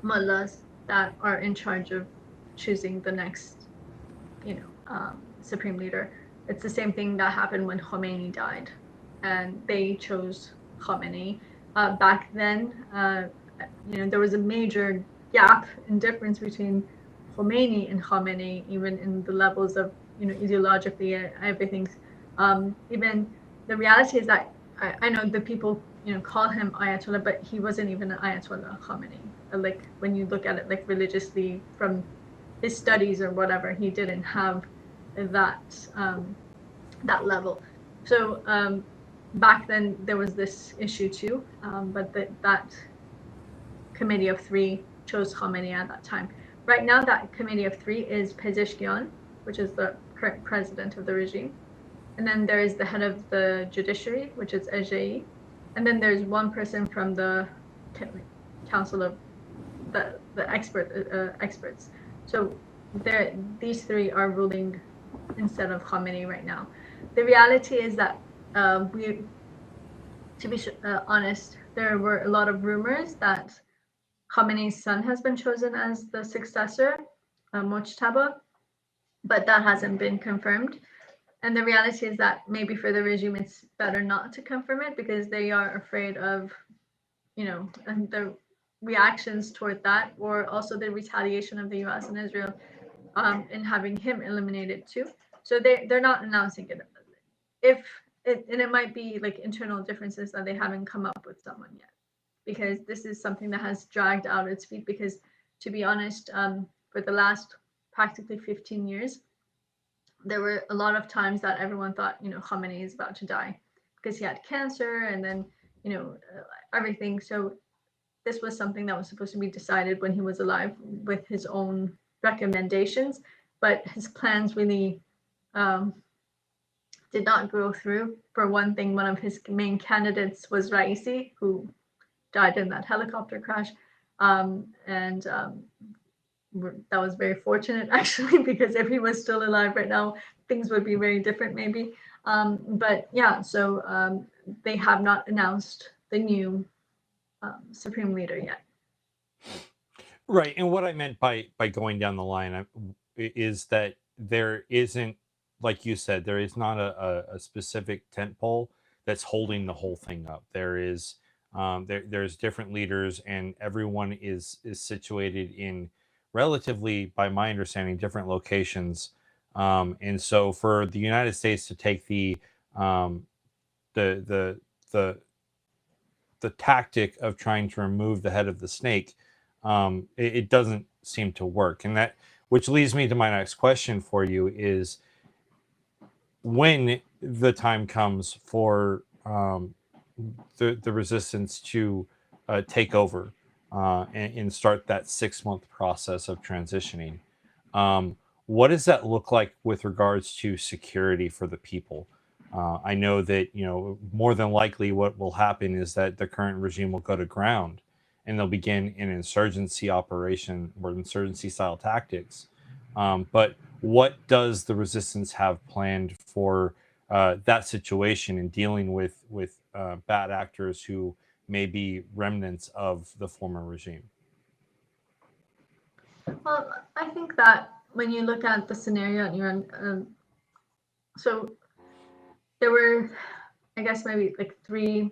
C: mullahs that are in charge of choosing the next, supreme leader. It's the same thing that happened when Khomeini died, and they chose Khamenei. Back then, there was a major gap in difference between Khomeini and Khamenei, even in the levels of, ideologically, everything. Even the reality is that I know the people, call him Ayatollah, but he wasn't even an Ayatollah, Khamenei. Like when you look at it, like religiously from his studies or whatever, he didn't have that that level. So back then there was this issue too, but that committee of 3 chose Khamenei at that time. Right now, that committee of 3 is Pezeshkian, which is the current president of the regime. And then there is the head of the judiciary, which is Ejei. And then there's one person from the council of the experts. So these 3 are ruling instead of Khamenei right now. The reality is that to be honest, there were a lot of rumors that Khamenei's son has been chosen as the successor, Mojtaba, but that hasn't been confirmed. And the reality is that maybe for the regime, it's better not to confirm it because they are afraid of, the reactions toward that, or also the retaliation of the U.S. and Israel in having him eliminated too. So they're not announcing it. And it might be like internal differences that they haven't come up with someone yet, because this is something that has dragged out its feet. Because to be honest, for the last practically 15 years, there were a lot of times that everyone thought, Khamenei is about to die because he had cancer and then, everything. So this was something that was supposed to be decided when he was alive with his own recommendations, but his plans really did not go through. For one thing, one of his main candidates was Raisi, who died in that helicopter crash. That was very fortunate, actually, because if he was still alive right now, things would be very different, maybe. But yeah, so they have not announced the new supreme leader yet.
B: Right. And what I meant by going down the line is that there isn't, like you said, there is not a specific tent pole that's holding the whole thing up. There's different leaders, and everyone is situated in relatively, by my understanding, different locations. And so for the United States to take um, the the the the tactic of trying to remove the head of the snake, it doesn't seem to work. And that, which leads me to my next question for you, is when the time comes for the resistance to take over and start that 6-month process of transitioning. What does that look like with regards to security for the people? I know that, more than likely what will happen is that the current regime will go to ground and they'll begin an insurgency operation or insurgency style tactics. But what does the resistance have planned for that situation in dealing with bad actors who may be remnants of the former regime?
C: Well, I think that when you look at the scenario in Iran, so there were, I guess, maybe like 3.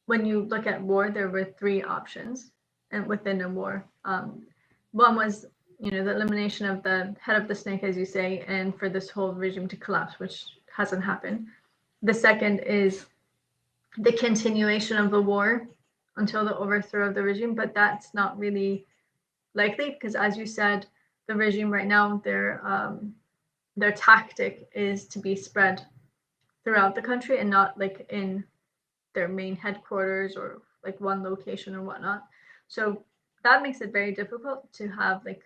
C: When you look at war, there were 3 options, and within a war, one was, the elimination of the head of the snake, as you say, and for this whole regime to collapse, which hasn't happened. The second is the continuation of the war until the overthrow of the regime, but that's not really likely because, as you said, the regime right now, their tactic is to be spread throughout the country and not like in their main headquarters or like one location or whatnot. So that makes it very difficult to have like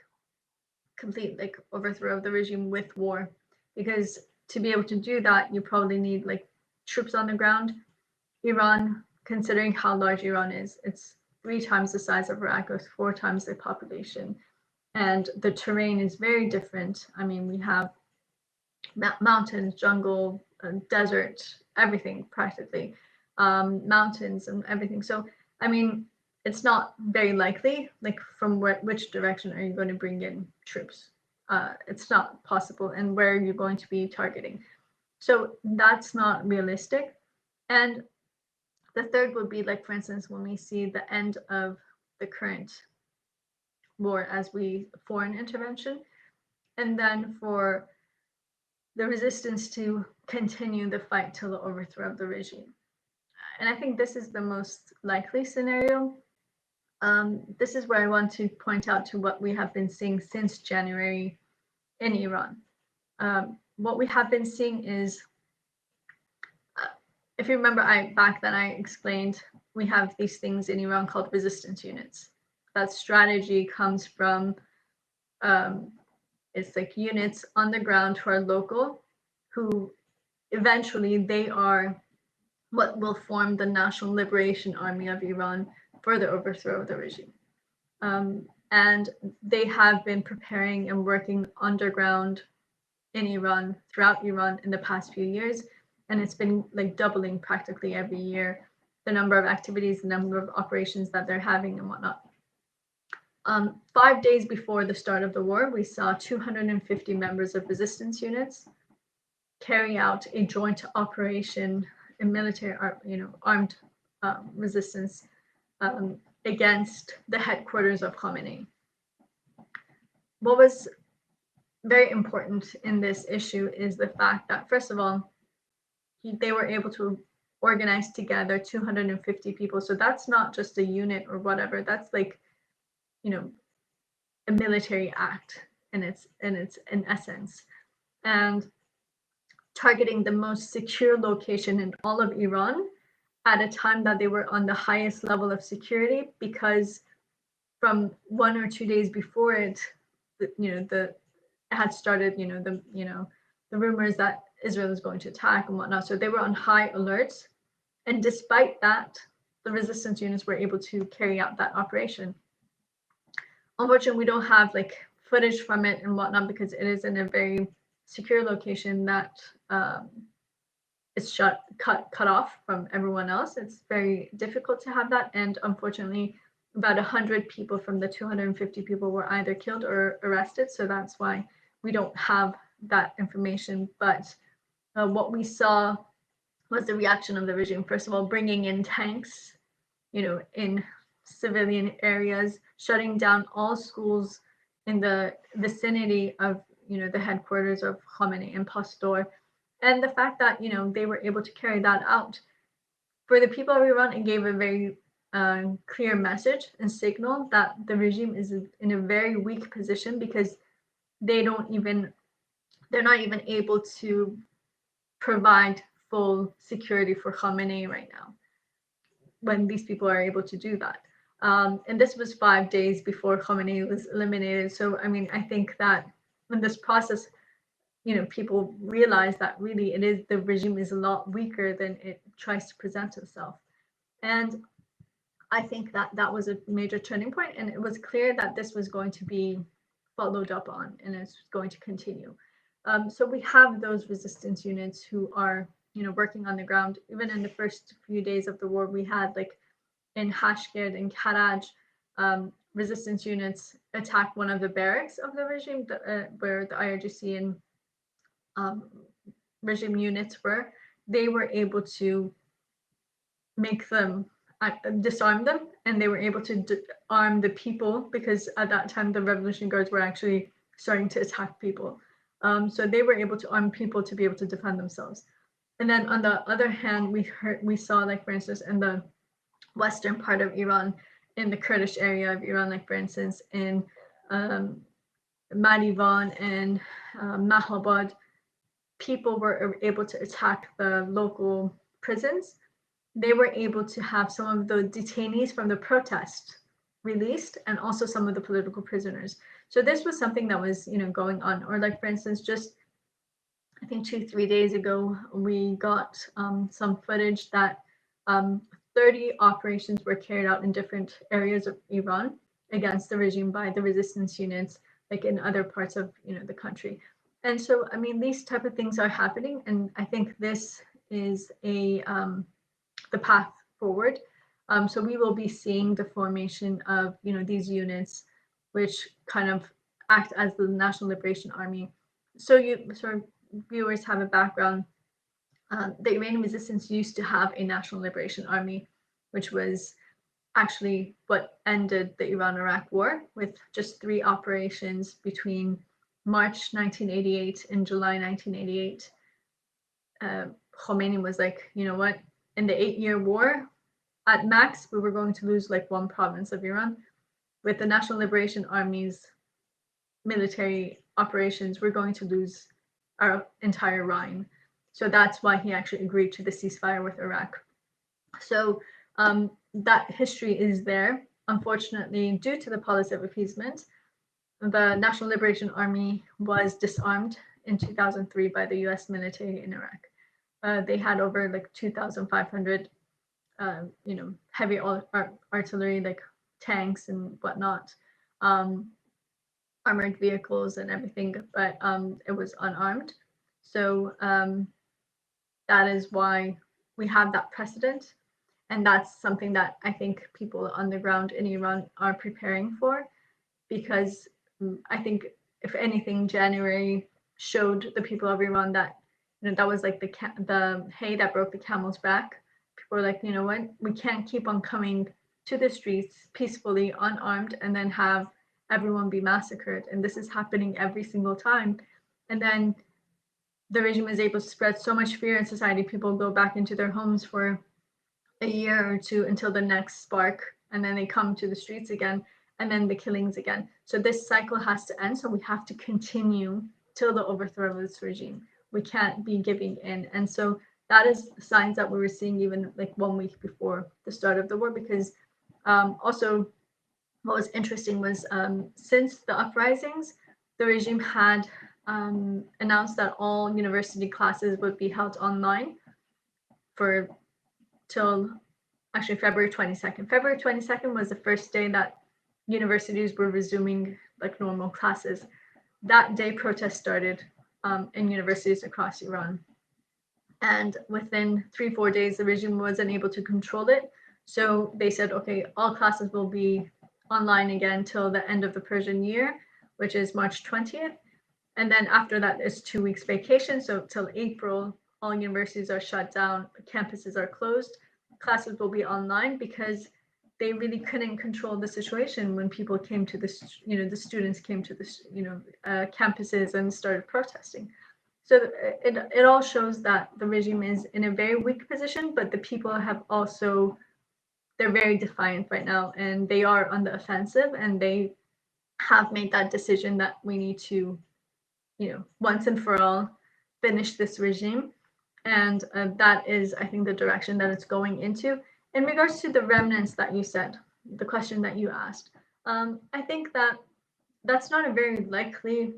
C: complete like overthrow of the regime with war, because to be able to do that, you probably need like troops on the ground. Iran, considering how large Iran is, it's 3 times the size of Iraq, or 4 times the population, and the terrain is very different. I mean, we have mountains, jungle, desert, everything practically, mountains and everything. So, I mean, it's not very likely, like from which direction are you going to bring in troops? It's not possible. And where are you going to be targeting? So that's not realistic. And the third would be like, for instance, when we see the end of the current war as we foreign intervention, and then for the resistance to continue the fight till the overthrow of the regime. And I think this is the most likely scenario. This is where I want to point out to what we have been seeing since January in Iran. What we have been seeing is, if you remember, back then I explained we have these things in Iran called resistance units. That strategy comes from it's like units on the ground who are local, who eventually they are what will form the National Liberation Army of Iran for the overthrow of the regime. And they have been preparing and working underground in Iran, throughout Iran in the past few years. And it's been like doubling practically every year, the number of activities, the number of operations that they're having and whatnot. 5 days before the start of the war, we saw 250 members of resistance units carry out a joint operation in military, armed resistance against the headquarters of Khamenei. What was very important in this issue is the fact that, first of all, they were able to organize together 250 people. So that's not just a unit or whatever. That's like, a military act in its in essence, and targeting the most secure location in all of Iran at a time that they were on the highest level of security, because from 1 or 2 days before it, it had started, the rumors that Israel is going to attack and whatnot. So they were on high alert, and despite that, the resistance units were able to carry out that operation. Unfortunately, we don't have like footage from it and whatnot, because it is in a very secure location that is cut off from everyone else. It's very difficult to have that, and unfortunately, about 100 people from the 250 people were either killed or arrested. So that's why we don't have that information. But what we saw was the reaction of the regime. First of all, bringing in tanks, in civilian areas, shutting down all schools in the vicinity of, the headquarters of Khamenei and Pastor. And the fact that, they were able to carry that out. For the people of Iran, it gave a very clear message and signal that the regime is in a very weak position, because they're not even able to provide full security for Khamenei right now, when these people are able to do that. And this was 5 days before Khamenei was eliminated. So, I mean, I think that in this process, people realize that really the regime is a lot weaker than it tries to present itself. And I think that was a major turning point, and it was clear that this was going to be followed up on, and it's going to continue. So we have those resistance units who are, working on the ground. Even in the first few days of the war, we had like in Hashgerd and Karaj, resistance units attack one of the barracks of the regime, where the IRGC and regime units were. They were able to make them disarm them, and they were able to arm the people, because at that time the Revolutionary Guards were actually starting to attack people. So they were able to arm people to be able to defend themselves. And then on the other hand, we saw, like, for instance, in the western part of Iran, in the Kurdish area of Iran, like for instance in Marivan and Mahabad, people were able to attack the local prisons, they were able to have some of the detainees from the protest released and also some of the political prisoners. So this was something that was, going on. Or like, for instance, just I think 2-3 days ago, we got some footage that 30 operations were carried out in different areas of Iran against the regime by the resistance units, like in other parts of the country. And so, I mean, these type of things are happening, and I think this is the path forward. So we will be seeing the formation of these units, which kind of act as the National Liberation Army. So you sort of viewers have a background. The Iranian resistance used to have a National Liberation Army, which was actually what ended the Iran-Iraq War with just 3 operations between March 1988 and July 1988. Khomeini was like, you know what, in the 8-year war, at max, we were going to lose like 1 province of Iran. With the National Liberation Army's military operations, we're going to lose our entire Rhine. So that's why he actually agreed to the ceasefire with Iraq. So that history is there. Unfortunately, due to the policy of appeasement, the National Liberation Army was disarmed in 2003 by the US military in Iraq. They had over like 2,500 heavy artillery, like tanks and whatnot, armored vehicles and everything, but it was unarmed. So that is why we have that precedent. And that's something that I think people on the ground in Iran are preparing for, because I think, if anything, January showed the people of Iran that that was like the hay that broke the camel's back. People were like, you know what, we can't keep on coming to the streets peacefully, unarmed, and then have everyone be massacred. And this is happening every single time. And then the regime is able to spread so much fear in society. People go back into their homes for a year or two until the next spark, and then they come to the streets again, and then the killings again. So this cycle has to end. So we have to continue till the overthrow of this regime. We can't be giving in. And so that is the signs that we were seeing even like 1 week before the start of the war. Because also what was interesting was since the uprisings, the regime had announced that all university classes would be held online for till actually February 22nd. February 22nd was the first day that universities were resuming like normal classes. That day, protests started in universities across Iran. And within 3-4 days, the regime wasn't able to control it. So they said, okay, all classes will be online again till the end of the Persian year, which is March 20th. And then after that, it's 2 weeks vacation. So till April, all universities are shut down, campuses are closed, classes will be online, because they really couldn't control the situation when people came to this, the students came to this, campuses and started protesting. So it all shows that the regime is in a very weak position, but the people have also, they're very defiant right now, and they are on the offensive, and they have made that decision that we need to, once and for all, finish this regime. And that is, I think, the direction that it's going into. In regards to the remnants that you said, the question that you asked, I think that that's not a very likely,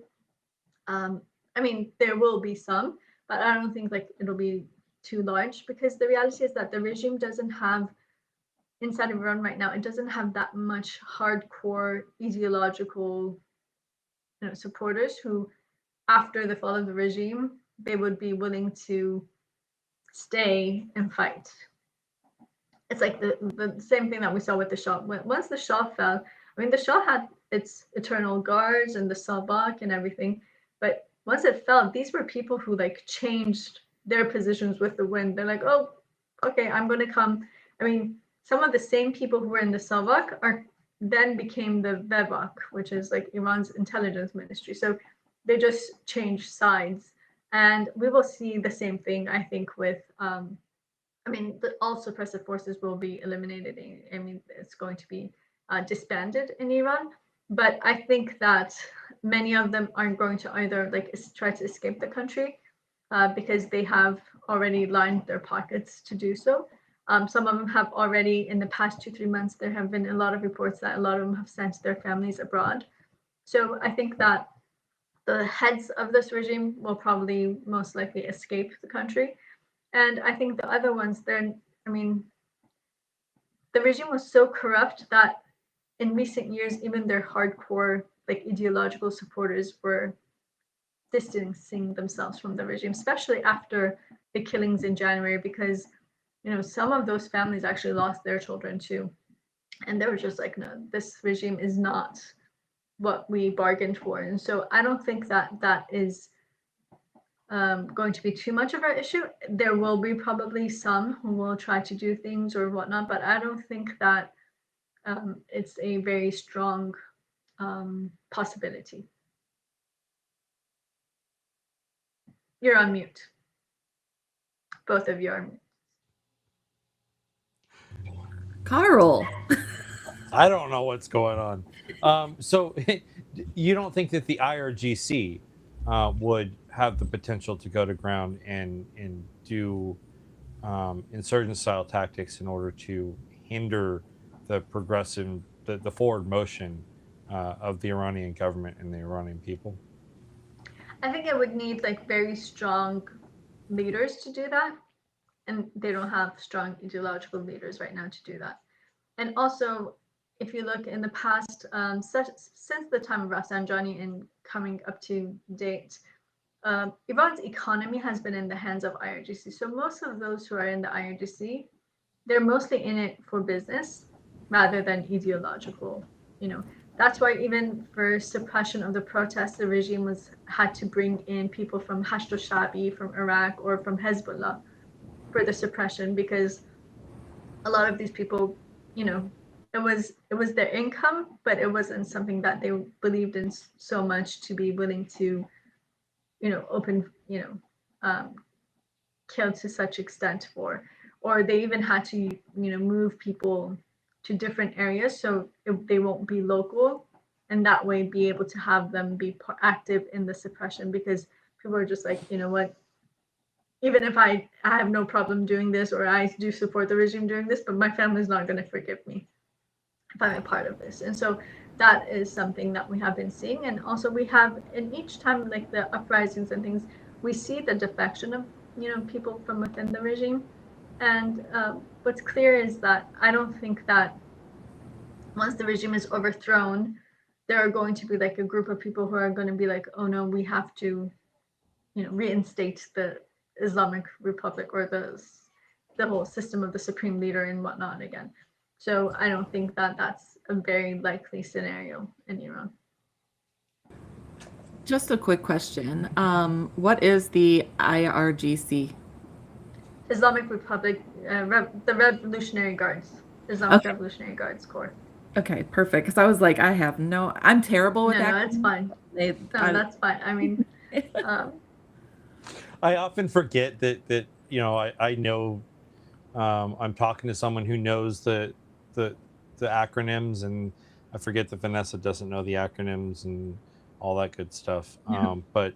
C: I mean, there will be some, but I don't think like it'll be too large, because the reality is that the regime doesn't have, inside of Iran right now, it doesn't have that much hardcore ideological supporters who, after the fall of the regime, they would be willing to stay and fight. It's like the same thing that we saw with the Shah. Once the Shah fell, I mean, the Shah had its eternal guards and the Savak and everything, but once it fell, these were people who like changed their positions with the wind. They're like, oh, okay, I'm going to come. I mean, some of the same people who were in the Savak then became the Vevak, which is like Iran's intelligence ministry. So they just changed sides. And we will see the same thing, I think, with, all suppressive forces will be eliminated. I mean, it's going to be disbanded in Iran. But I think that many of them are going to either like try to escape the country, because they have already lined their pockets to do so. Some of them have already, in the past 2-3 months, there have been a lot of reports that a lot of them have sent their families abroad. So I think that the heads of this regime will probably most likely escape the country. And I think the other ones, I mean, the regime was so corrupt that in recent years, even their hardcore, like ideological supporters were distancing themselves from the regime, especially after the killings in January, because some of those families actually lost their children too. And they were just like, no, this regime is not what we bargained for. And so I don't think that is going to be too much of an issue. There will be probably some who will try to do things or whatnot, but I don't think that it's a very strong possibility. You're on mute. Both of you are on mute.
A: Carl.
B: I don't know what's going on. So you don't think that the IRGC would have the potential to go to ground and do insurgent style tactics in order to hinder the progressive, the forward motion of the Iranian government and the Iranian people?
C: I think it would need like very strong leaders to do that. And they don't have strong ideological leaders right now to do that. And also, if you look in the past, since the time of Rafsanjani and coming up to date, Iran's economy has been in the hands of IRGC. So most of those who are in the IRGC, they're mostly in it for business rather than ideological. That's why even for suppression of the protests, the regime had to bring in people from Hashd al-Shaabi, from Iraq, or from Hezbollah for the suppression, because a lot of these people, it was their income, but it wasn't something that they believed in so much to be willing to, kill to such extent for, or they even had to, move people to different areas so they won't be local, and that way be able to have them be active in the suppression, because people are just like, you know what, even if I have no problem doing this, or I do support the regime doing this, but my family's not going to forgive me if I'm a part of this. And so that is something that we have been seeing. And also we have, in each time, like the uprisings and things, we see the defection of, people from within the regime. And what's clear is that I don't think that once the regime is overthrown, there are going to be like a group of people who are going to be like, oh no, we have to, reinstate the Islamic Republic or the whole system of the supreme leader and whatnot again. So I don't think that that's a very likely scenario in Iran.
A: Just a quick question. What is the IRGC?
C: Islamic Republic, the Revolutionary Guards, Islamic
A: Okay.
C: Revolutionary Guards Corps.
A: Okay, perfect. Because I was like, I'm terrible with that.
C: No, it's fine. No, that's fine. I mean,
B: I often forget that I know I'm talking to someone who knows the acronyms, and I forget that Vanessa doesn't know the acronyms and all that good stuff. But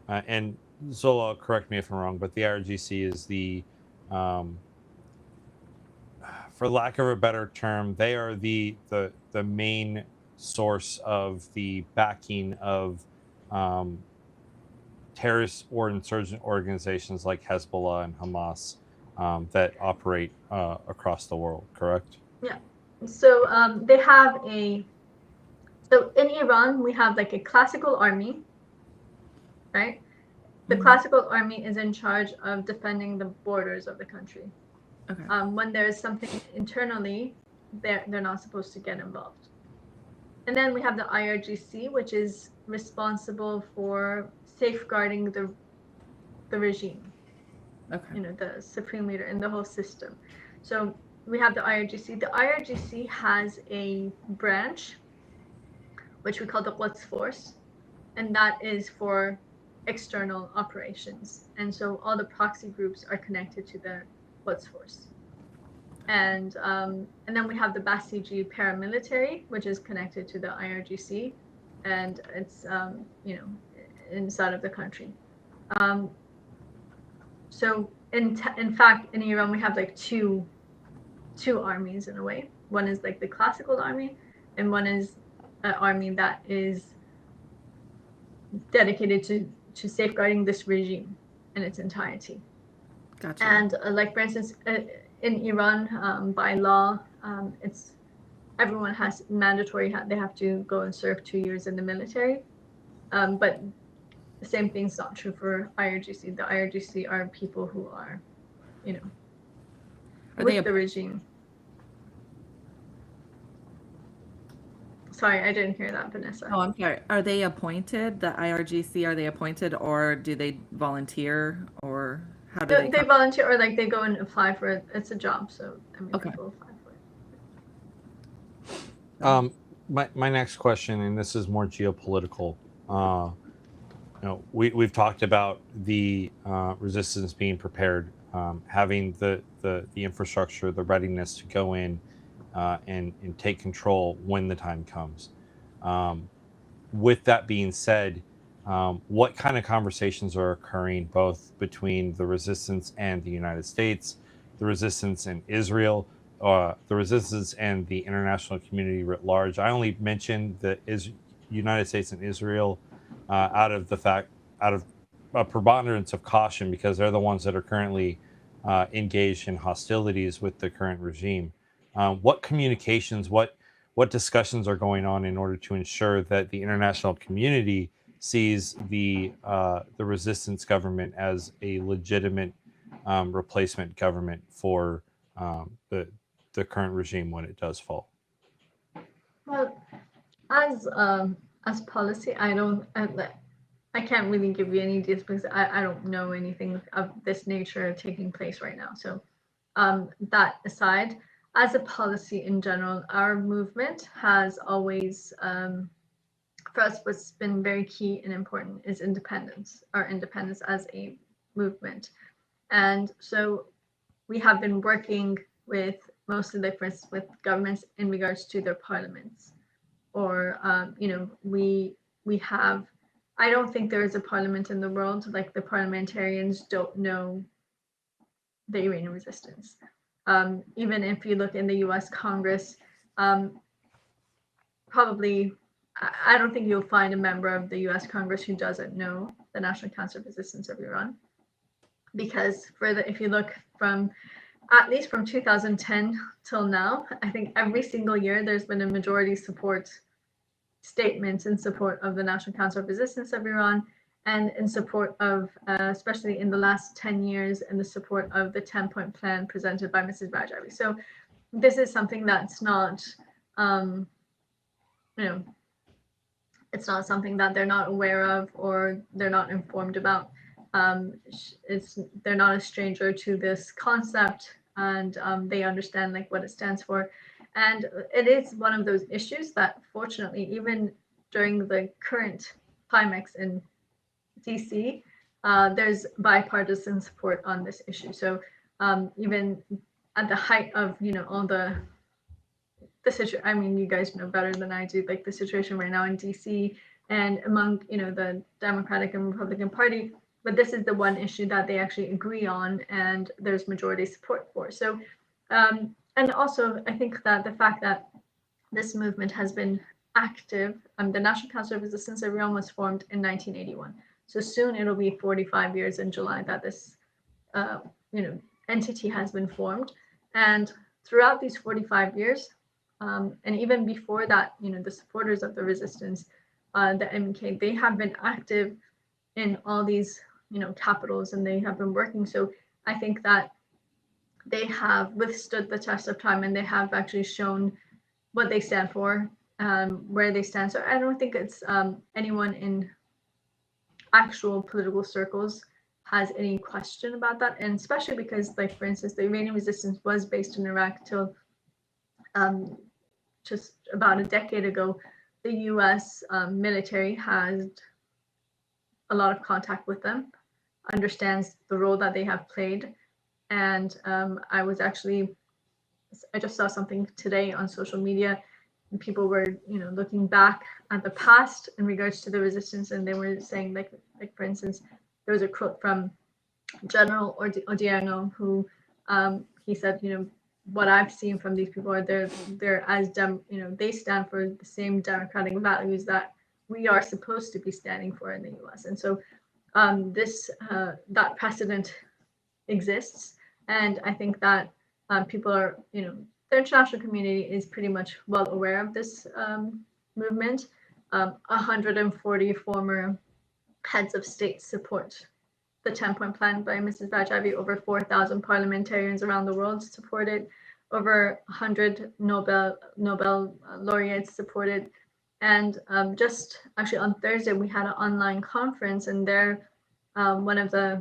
B: and Zolal, correct me if I'm wrong, but the IRGC is the for lack of a better term, they are the main source of the backing of terrorist or insurgent organizations like Hezbollah and Hamas that operate across the world, correct?
C: Yeah. So they have so in Iran, we have like a classical army, right? The classical army is in charge of defending the borders of the country.
A: Okay.
C: When there's something internally, they're not supposed to get involved. And then we have the IRGC, which is responsible for safeguarding the regime.
A: Okay.
C: The supreme leader and the whole system. So we have the IRGC. The IRGC has a branch, which we call the Quds Force, and that is for external operations. And so all the proxy groups are connected to the Quds Force. And then we have the Basiji paramilitary, which is connected to the IRGC, and it's inside of the country. So in fact, in Iran, we have like two armies in a way. One is like the classical army, and one is an army that is dedicated to safeguarding this regime in its entirety.
A: Gotcha.
C: And like for instance, in Iran, by law, it's everyone has mandatory. They have to go and serve 2 years in the military. But the same thing's not true for IRGC. The IRGC are people who are, you know,
A: Are
C: with
A: they
C: the regime. Sorry, I didn't hear that, Vanessa.
A: Oh, I'm sorry. Are they appointed? The IRGC, are they appointed, or do they volunteer, or how do they
C: They
A: come?
C: volunteer, or like they go and apply for it. It's a job, so I mean,
A: Okay.
C: people apply for it.
B: My next question, and this is more geopolitical. We've talked about the resistance being prepared, having the infrastructure, the readiness to go in and take control when the time comes. With that being said, what kind of conversations are occurring both between the resistance and the United States, the resistance and Israel, the resistance and the international community writ large? I only mentioned the United States and Israel out of a preponderance of caution, because they're the ones that are currently engaged in hostilities with the current regime. What communications, what discussions are going on in order to ensure that the international community sees the resistance government as a legitimate replacement government for the current regime when it does fall?
C: Well, as policy, I can't really give you any details because I don't know anything of this nature taking place right now. So that aside, as a policy in general, our movement has always, for us, what's been very key and important is independence, our independence as a movement. And so we have been working with mostly difference with governments in regards to their parliaments. Or, we have, I don't think there is a parliament in the world, like the parliamentarians don't know the Iranian resistance. Even if you look in the US Congress, probably, I don't think you'll find a member of the US Congress who doesn't know the National Council of Resistance of Iran. Because if you look from, at least from 2010 till now, I think every single year there's been a majority support statements in support of the National Council of Resistance of Iran, and in support of, especially in the last 10 years, in the support of the 10-point plan presented by Mrs. Rajavi. So this is something that's not, it's not something that they're not aware of or they're not informed about. They're not a stranger to this concept, and they understand like what it stands for. And it is one of those issues that, fortunately, even during the current climax in DC, there's bipartisan support on this issue. So even at the height of, all the situation, I mean, you guys know better than I do, like the situation right now in DC and among, the Democratic and Republican Party. But this is the one issue that they actually agree on, and there's majority support for. So, and also, I think that the fact that this movement has been active, the National Council of Resistance of Iran was formed in 1981. So soon it'll be 45 years in July that this, entity has been formed. And throughout these 45 years, and even before that, the supporters of the resistance, the MK, they have been active in all these, capitals, and they have been working. So I think that they have withstood the test of time, and they have actually shown what they stand for, where they stand. So I don't think it's anyone in actual political circles has any question about that. And especially because, like, for instance, the Iranian resistance was based in Iraq till just about a decade ago. The US military has a lot of contact with them, understands the role that they have played. And I just saw something today on social media, and people were, looking back at the past in regards to the resistance, and they were saying, like for instance, there was a quote from General Odierno, who he said, what I've seen from these people are they're they stand for the same democratic values that we are supposed to be standing for in the U.S. And so this that precedent exists, and I think that people are, the international community is pretty much well aware of this movement. 140 former heads of state support the 10-point plan by Mrs. Rajavi. Over 4,000 parliamentarians around the world support it. Over 100 Nobel laureates support it. And just actually on Thursday, we had an online conference, and there, one of the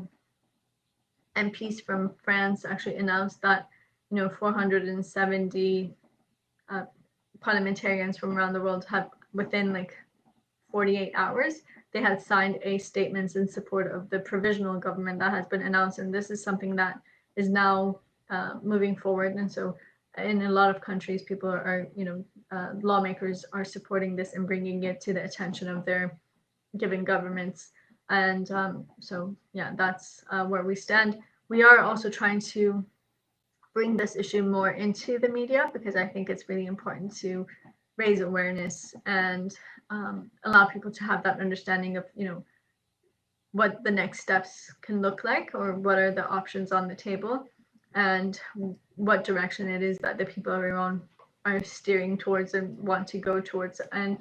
C: MPs from France actually announced that 470 parliamentarians from around the world have, within like 48 hours, they had signed a statements in support of the provisional government that has been announced. And this is something that is now moving forward. And so in a lot of countries, people are, lawmakers are supporting this and bringing it to the attention of their given governments. And so, yeah, that's where we stand. We are also trying to bring this issue more into the media, because I think it's really important to raise awareness and allow people to have that understanding of, what the next steps can look like, or what are the options on the table, and what direction it is that the people of Iran are steering towards and want to go towards. And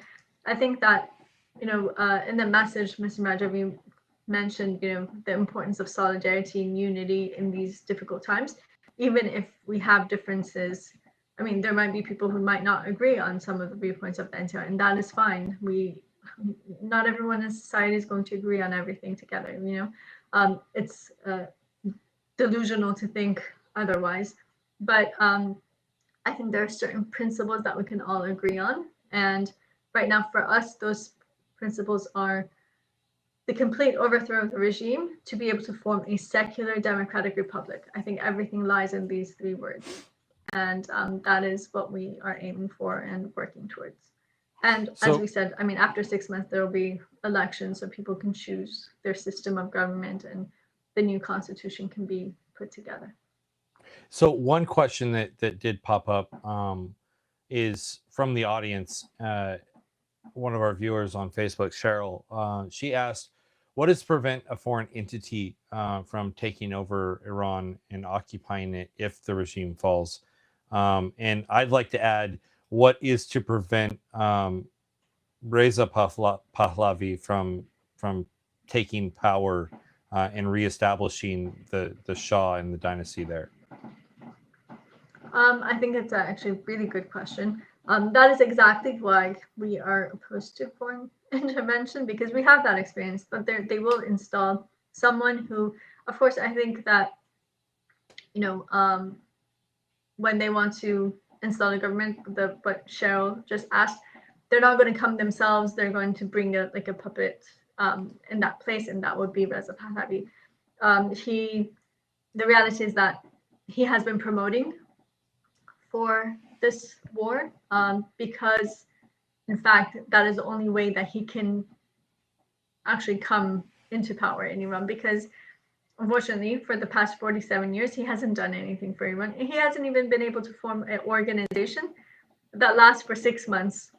C: I think that, in the message, Mr. Rajavi mentioned, the importance of solidarity and unity in these difficult times. Even if we have differences, I mean, there might be people who might not agree on some of the viewpoints of the NTR, and that is fine. Not everyone in society is going to agree on everything together, it's delusional to think otherwise. But I think there are certain principles that we can all agree on. And right now, for us, those principles are the complete overthrow of the regime to be able to form a secular democratic republic. I think everything lies in these three words. And that is what we are aiming for and working towards. And as we said, I mean, after 6 months, there will be elections, so people can choose their system of government, and the new constitution can be put together.
B: So one question that did pop up is from the audience. One of our viewers on Facebook, Cheryl, she asked, what does prevent a foreign entity from taking over Iran and occupying it if the regime falls? And I'd like to add, what is to prevent Reza Pahlavi from taking power and reestablishing the Shah and the dynasty there?
C: I think it's actually a really good question. That is exactly why we are opposed to foreign intervention, because we have that experience. But they will install someone who, of course, I think that, when they want to install a government, what Cheryl just asked, they're not going to come themselves. They're going to bring a puppet in that place, and that would be Reza Pahlavi. The reality is that he has been promoting for this war because, in fact, that is the only way that he can actually come into power in Iran, because unfortunately for the past 47 years he hasn't done anything for Iran. He hasn't even been able to form an organization that lasts for 6 months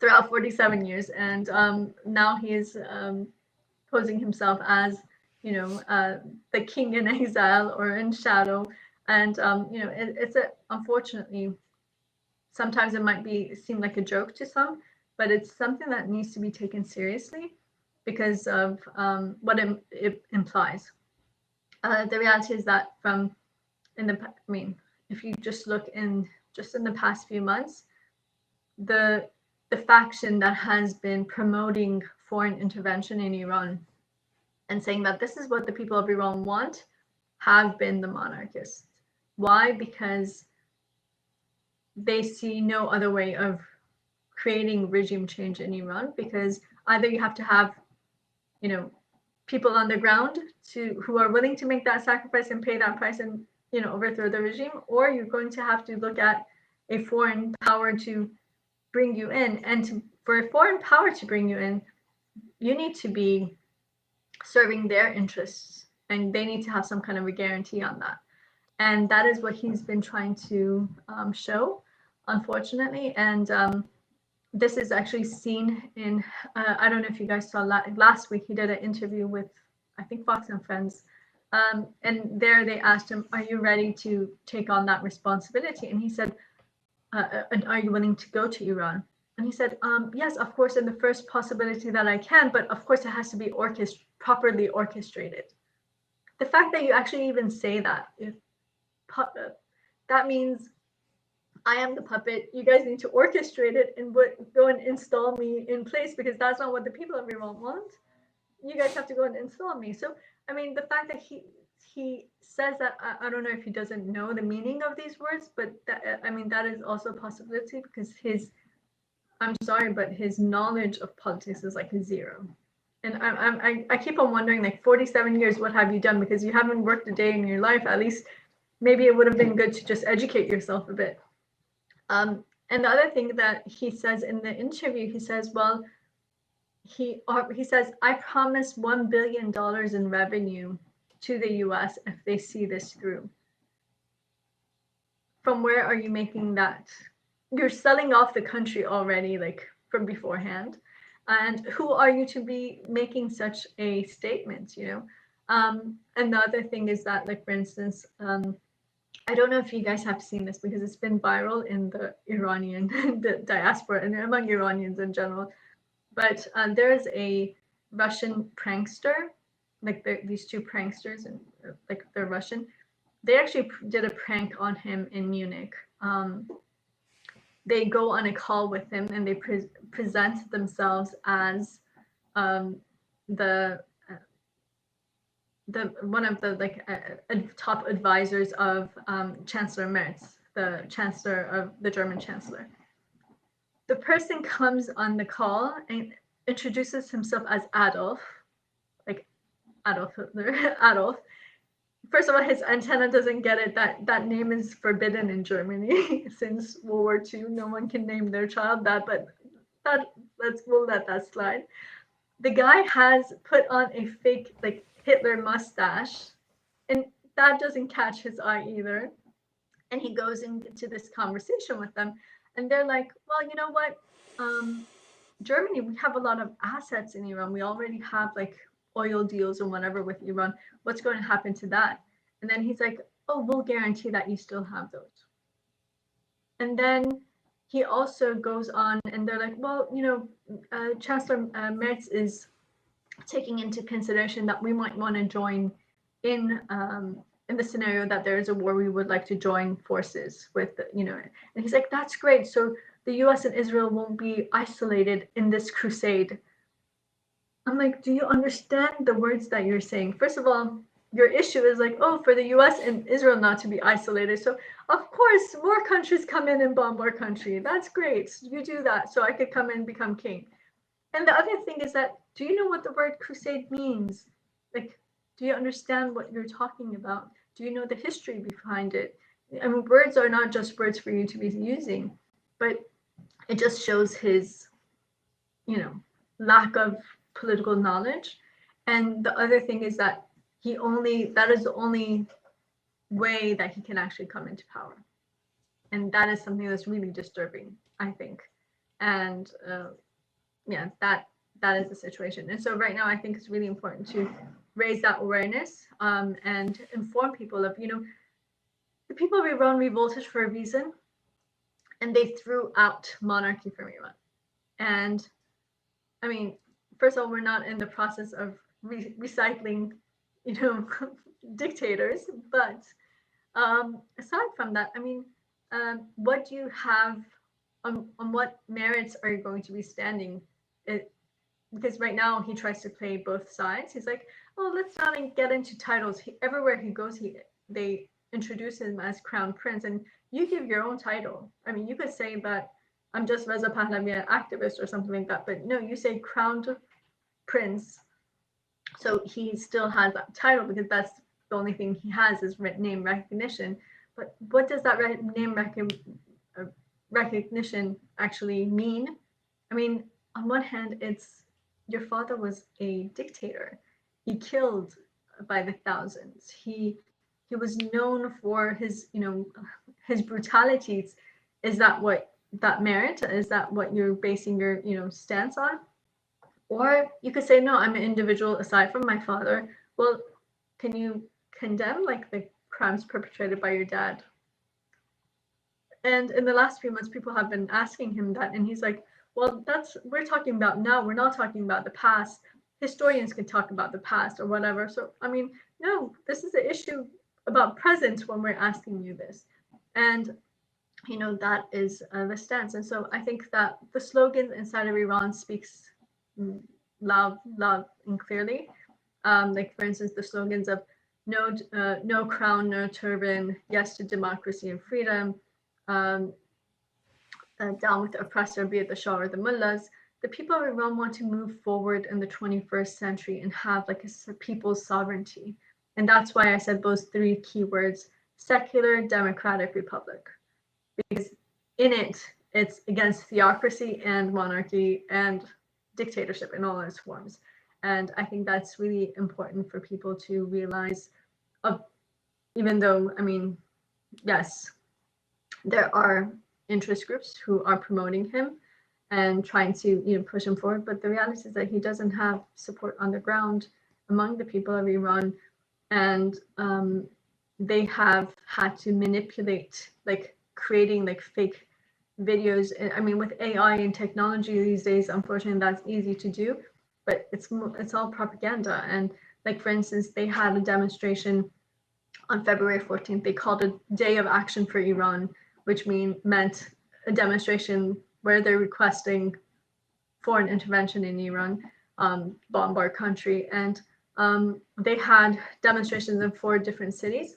C: throughout 47 years, and now he is posing himself as the king in exile or in shadow. And it's unfortunately, sometimes it might seem like a joke to some, but it's something that needs to be taken seriously because of what it implies. The reality is that if you just look in the past few months, the faction that has been promoting foreign intervention in Iran and saying that this is what the people of Iran want have been the monarchists. Why? Because they see no other way of creating regime change in Iran, because either you have to have, people on the ground who are willing to make that sacrifice and pay that price and, overthrow the regime, or you're going to have to look at a foreign power to bring you in. And for a foreign power to bring you in, you need to be serving their interests and they need to have some kind of a guarantee on that. And that is what he's been trying to show, unfortunately. And this is actually seen in, I don't know if you guys saw last week, he did an interview with, I think, Fox and Friends. And there they asked him, are you ready to take on that responsibility? And he said, are you willing to go to Iran? And he said, yes, of course, in the first possibility that I can, but of course it has to be properly orchestrated. The fact that you actually even say that, that means I am the puppet. You guys need to orchestrate it and go and install me in place, because that's not what the people of Iran want. You guys have to go and install me. So, I mean, the fact that he says that, I don't know if he doesn't know the meaning of these words, but that, I mean, that is also a possibility, because I'm sorry, but his knowledge of politics is like a zero. And I keep on wondering, like, 47 years, what have you done? Because you haven't worked a day in your life. At least maybe it would have been good to just educate yourself a bit. And the other thing that he says in the interview, he says, well, he says, I promise $1 billion in revenue to the US if they see this through. From where are you making that? You're selling off the country already, like, from beforehand. And who are you to be making such a statement, you know? And the other thing is that, like, for instance, I don't know if you guys have seen this, because it's been viral in the Iranian the diaspora and among Iranians in general. But there is a Russian prankster, like these two pranksters, and like they're Russian. They actually did a prank on him in Munich. They go on a call with him and they present themselves as the one of the top advisors of Chancellor Merz, the Chancellor of the German Chancellor. The person comes on the call and introduces himself as Adolf, like Adolf Hitler, Adolf. First of all, his antenna doesn't get it. That name is forbidden in Germany since World War II. No one can name their child that, but we'll let that slide. The guy has put on a fake, like, Hitler mustache, and that doesn't catch his eye either. And he goes into this conversation with them, and they're like, well, you know what? Germany, we have a lot of assets in Iran. We already have, like, oil deals and whatever with Iran. What's going to happen to that? And then he's like, oh, we'll guarantee that you still have those. And then he also goes on, and they're like, well, you know, Chancellor Merz is taking into consideration that we might want to join in the scenario that there is a war, we would like to join forces with, you know. And he's like, that's great. So the US and Israel won't be isolated in this crusade. I'm like, do you understand the words that you're saying? First of all, your issue is like, oh, for the US and Israel not to be isolated. So of course, more countries come in and bomb our country. That's great. You do that so I could come in and become king. And the other thing is that, do you know what the word crusade means? Like, do you understand what you're talking about? Do you know the history behind it? I mean, words are not just words for you to be using, but it just shows his, you know, lack of political knowledge. And the other thing is that that is the only way that he can actually come into power. And that is something that's really disturbing, I think. And yeah, that is the situation. And so right now, I think it's really important to raise that awareness and inform people of, you know, the people of Iran revolted for a reason, and they threw out monarchy from Iran. And I mean, first of all, we're not in the process of recycling, you know, dictators. But aside from that, I mean, what do you have on what merits are you going to be standing? Because right now he tries to play both sides. He's like, oh, let's not get into titles. Everywhere he goes, they introduce him as crown prince, and you give your own title. I mean, you could say that I'm just Reza Pahlavi, an activist or something like that, but no, you say crowned prince. So he still has that title because that's the only thing he has is name recognition. But what does that name recognition actually mean? I mean, on one hand, it's your father was a dictator. He killed by the thousands. He was known for his, his brutalities. Is that what that merit? Is that what you're basing your, stance on? Or you could say, no, I'm an individual aside from my father. Well, can you condemn like the crimes perpetrated by your dad? And in the last few months, people have been asking him that, and he's like, well, we're talking about now. We're not talking about the past. Historians can talk about the past or whatever. So, I mean, no, this is an issue about present when we're asking you this. And, that is the stance. And so I think that the slogan inside of Iran speaks loud and clearly. Like, for instance, the slogans of no crown, no turban, yes to democracy and freedom, down with the oppressor, be it the Shah or the mullahs. The people of Iran want to move forward in the 21st century and have like a people's sovereignty. And that's why I said those three keywords: secular, democratic, republic. Because in it, it's against theocracy and monarchy and dictatorship in all its forms. And I think that's really important for people to realize, even though, I mean, yes, there are interest groups who are promoting him and trying to push him forward, but the reality is that he doesn't have support on the ground among the people of Iran, and they have had to manipulate, like creating like fake videos. I mean, with AI and technology these days, unfortunately, that's easy to do, but it's all propaganda. And like, for instance, they had a demonstration on February 14th. They called it Day of Action for Iran, which meant a demonstration where they're requesting foreign intervention in Iran, bomb our country. And they had demonstrations in 4 different cities,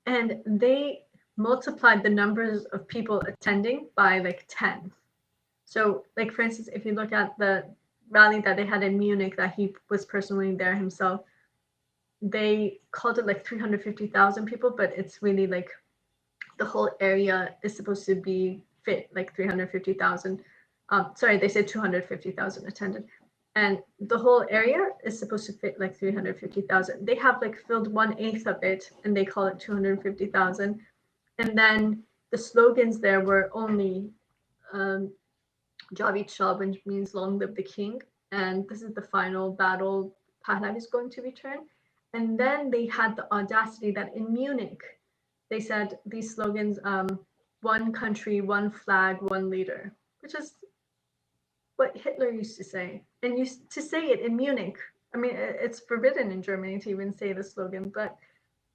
C: and they multiplied the numbers of people attending by like 10. So, like, for instance, if you look at the rally that they had in Munich, that he was personally there himself, they called it like 350,000 people, but it's really like the whole area is supposed to be fit like 350,000. Sorry, they said 250,000 attended, and the whole area is supposed to fit like 350,000. They have like filled 1/8 of it, and they call it 250,000. And then the slogans there were only Javid Shah, which means long live the king, and this is the final battle, Pahlavi is going to return. And then they had the audacity that in Munich, they said these slogans, one country, one flag, one leader, which is what Hitler used to say. And used to say it in Munich. I mean, it's forbidden in Germany to even say the slogan, but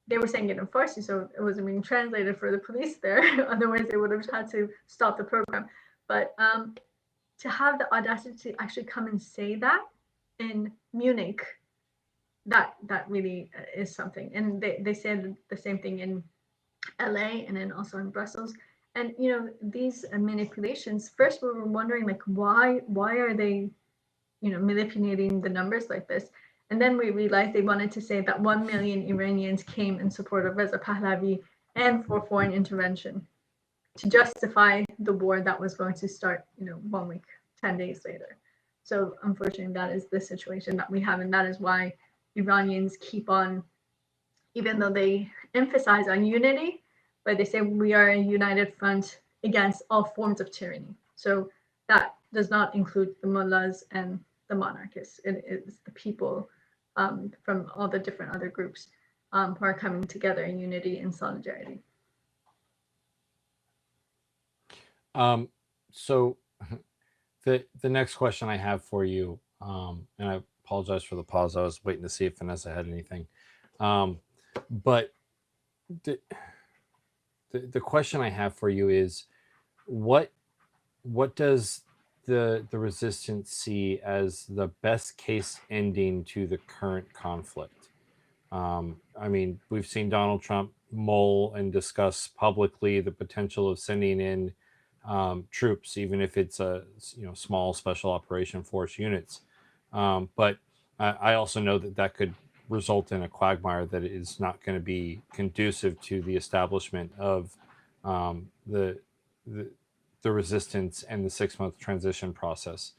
C: they were saying it in Farsi, so it wasn't being translated for the police there. Otherwise, they would have had to stop the program. But to have the audacity to actually come and say that in Munich, that really is something. And they said the same thing in LA and then also in Brussels. And these manipulations, first we were wondering like why are they manipulating the numbers like this. And then we realized they wanted to say that 1 million Iranians came in support of Reza Pahlavi and for foreign intervention to justify the war that was going to start 1 week, 10 days later. So unfortunately, that is the situation that we have, and that is why Iranians keep on, even though they emphasize on unity, but they say we are a united front against all forms of tyranny. So that does not include the mullahs and the monarchists. It is the people from all the different other groups who are coming together in unity and solidarity.
B: So the next question I have for you, and I apologize for the pause. I was waiting to see if Vanessa had anything. But the question I have for you is, what does the resistance see as the best case ending to the current conflict? I mean, we've seen Donald Trump mull and discuss publicly the potential of sending in troops, even if it's a small special operation force units. But I also know that could result in a quagmire that is not going to be conducive to the establishment of the resistance and the 6-month transition process.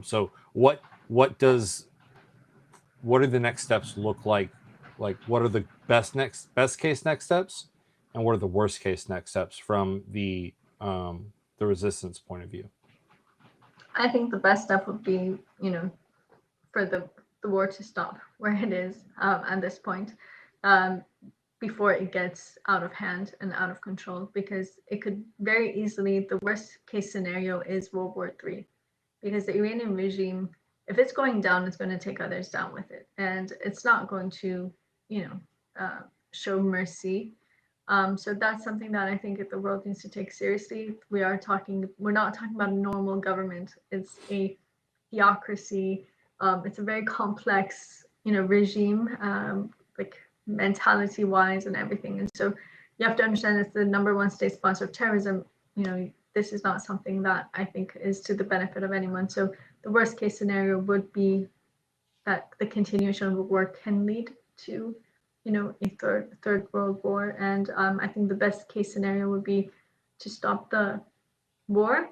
B: So what do the next steps look like like what are the best case next steps, and what are the worst case next steps from the resistance point of view?
C: I think the best step would be, for the war to stop where it is at this point, um, before it gets out of hand and out of control, because it could very easily, the worst case scenario is World War III, because the Iranian regime, if it's going down, it's going to take others down with it, and it's not going to, show mercy. So that's something that I think the world needs to take seriously. We're not talking about a normal government. It's a theocracy. It's a very complex, regime, like mentality wise and everything. And so you have to understand it's the number one state sponsor of terrorism. This is not something that I think is to the benefit of anyone. So the worst case scenario would be that the continuation of the war can lead to, a third world war. And I think the best case scenario would be to stop the war,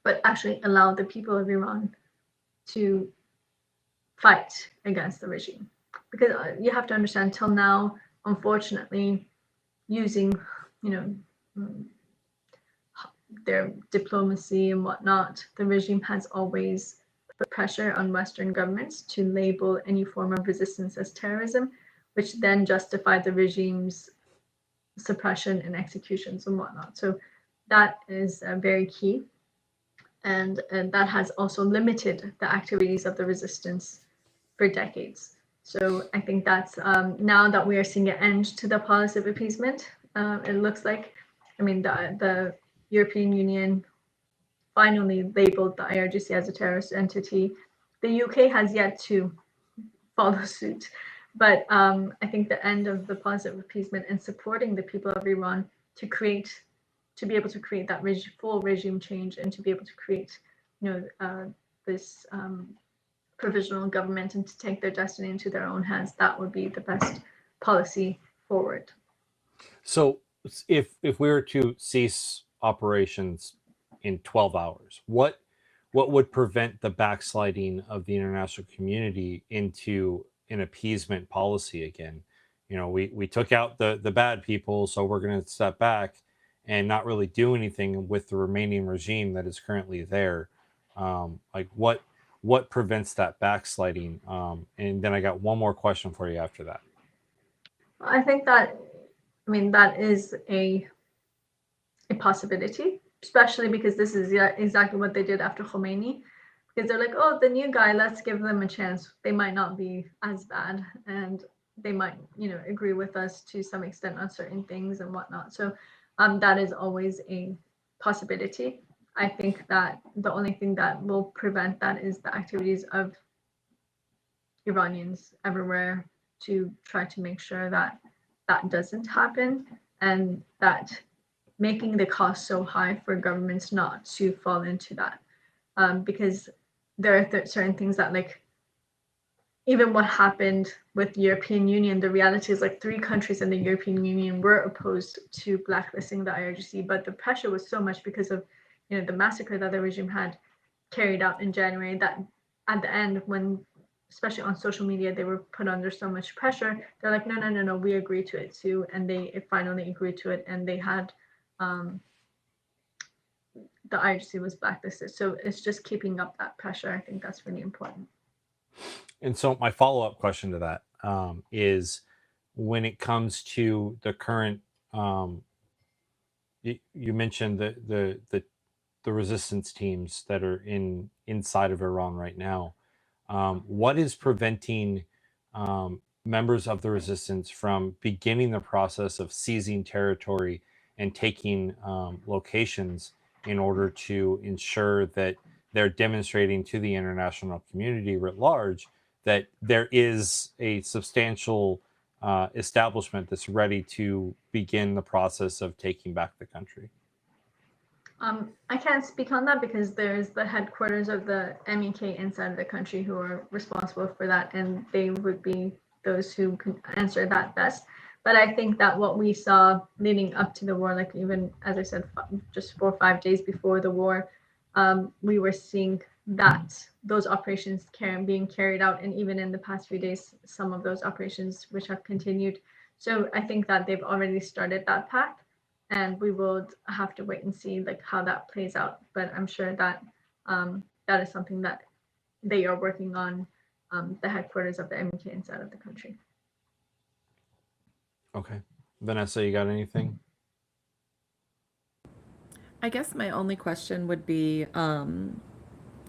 C: but actually allow the people of Iran to fight against the regime. Because you have to understand, till now, unfortunately, using, their diplomacy and whatnot, the regime has always put pressure on Western governments to label any form of resistance as terrorism, which then justified the regime's suppression and executions and whatnot. So that is very key. And that has also limited the activities of the resistance for decades. So I think that's now that we are seeing an end to the policy of appeasement, it looks like, the European Union finally labeled the IRGC as a terrorist entity. The UK has yet to follow suit. But I think the end of the policy of appeasement and supporting the people of Iran to be able to create that full regime change, and to be able to create, this provisional government, and to take their destiny into their own hands, that would be the best policy forward.
B: So if we were to cease operations in 12 hours, what would prevent the backsliding of the international community into an appeasement policy again? We took out the bad people, so we're going to step back and not really do anything with the remaining regime that is currently there. Like what prevents that backsliding? And then I got one more question for you after that.
C: I think that, that is a possibility, especially because this is exactly what they did after Khamenei. Because they're like, oh, the new guy, let's give them a chance. They might not be as bad, and they might, agree with us to some extent on certain things and whatnot. So that is always a possibility. I think that the only thing that will prevent that is the activities of Iranians everywhere to try to make sure that that doesn't happen, and that making the cost so high for governments not to fall into that. Because there are certain things that, like, even what happened with the European Union, the reality is like 3 countries in the European Union were opposed to blacklisting the IRGC, but the pressure was so much because of, the massacre that the regime had carried out in January, that at the end, when, especially on social media, they were put under so much pressure, they're like, no, we agree to it too. And they finally agreed to it, and they had, the IRGC was blacklisted. So it's just keeping up that pressure. I think that's really important.
B: And so my follow-up question to that is, when it comes to the current, you mentioned the resistance teams that are inside of Iran right now. What is preventing members of the resistance from beginning the process of seizing territory and taking locations in order to ensure that they're demonstrating to the international community writ large that there is a substantial establishment that's ready to begin the process of taking back the country?
C: I can't speak on that because there's the headquarters of the MEK inside of the country who are responsible for that, and they would be those who can answer that best. But I think that what we saw leading up to the war, like even as I said, just 4 or 5 days before the war, we were seeing those operations being carried out, and even in the past few days, some of those operations which have continued. So I think that they've already started that path, and we will have to wait and see like how that plays out. But I'm sure that that is something that they are working on, the headquarters of the MEK inside of the country.
B: Okay. Vanessa, you got anything?
A: I guess my only question would be,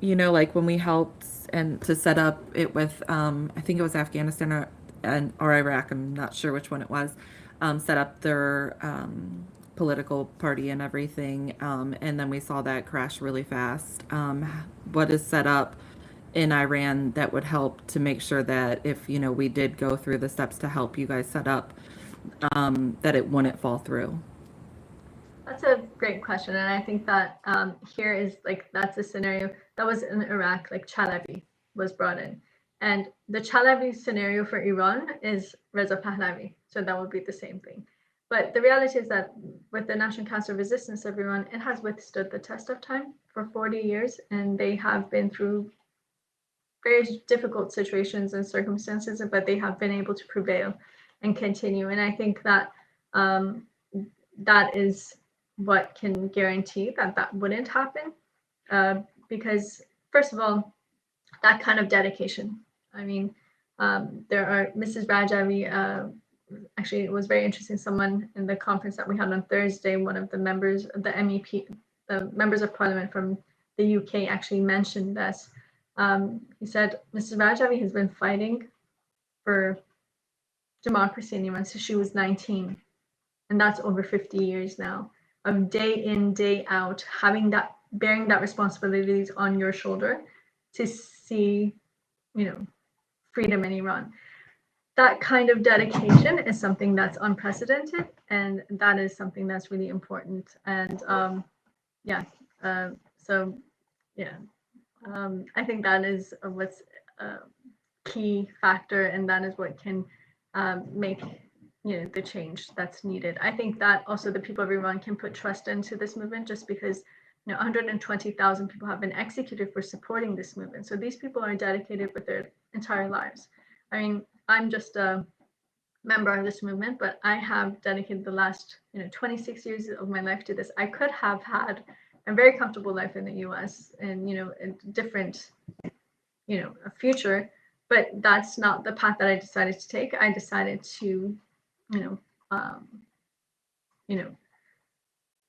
A: you know, like when we helped and to set up it with, I think it was Afghanistan or Iraq, I'm not sure which one it was, set up their political party and everything, and then we saw that crash really fast. What is set up in Iran that would help to make sure that if, you know, we did go through the steps to help you guys set up, that it wouldn't fall through?
C: That's a great question, and I think that here is like that's a scenario that was in Iraq. Like Chalabi was brought in, and the Chalabi scenario for Iran is Reza Pahlavi, so that would be the same thing. But the reality is that with the National Council of Resistance of Iran, it has withstood the test of time for 40 years, and they have been through very difficult situations and circumstances, but they have been able to prevail and continue. And I think that that is what can guarantee that that wouldn't happen, because first of all, that kind of dedication. I mean, there are Mrs. Rajavi. Actually, it was very interesting. Someone in the conference that we had on Thursday, one of the members of the MEP, the members of parliament from the UK, actually mentioned this. He said Mrs. Rajavi has been fighting for democracy in Iran since she was 19, and that's over 50 years now of day in, day out, having that, bearing that responsibilities on your shoulder to see, you know, freedom in Iran. That kind of dedication is something that's unprecedented, and that is something that's really important. And yeah, so yeah, I think that is what's a key factor, and that is what can make, you know, the change that's needed. I think that also the people of Iran can put trust into this movement, just because, you know, 120,000 people have been executed for supporting this movement. So these people are dedicated with their entire lives. I mean, I'm just a member of this movement, but I have dedicated the last, you know, 26 years of my life to this. I could have had a very comfortable life in the US and, you know, a different, you know, a future, but that's not the path that I decided to take. I decided to, you know,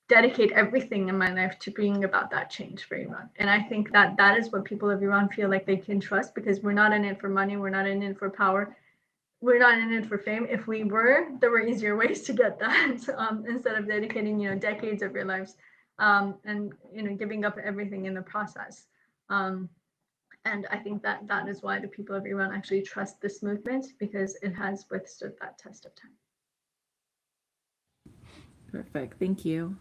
C: dedicate everything in my life to bringing about that change for Iran. And I think that that is what people of Iran feel like they can trust, because we're not in it for money, we're not in it for power, we're not in it for fame. If we were, there were easier ways to get that, instead of dedicating, you know, decades of your lives, and, you know, giving up everything in the process. And I think that that is why the people of Iran actually trust this movement, because it has withstood that test of time.
A: Perfect. Thank you.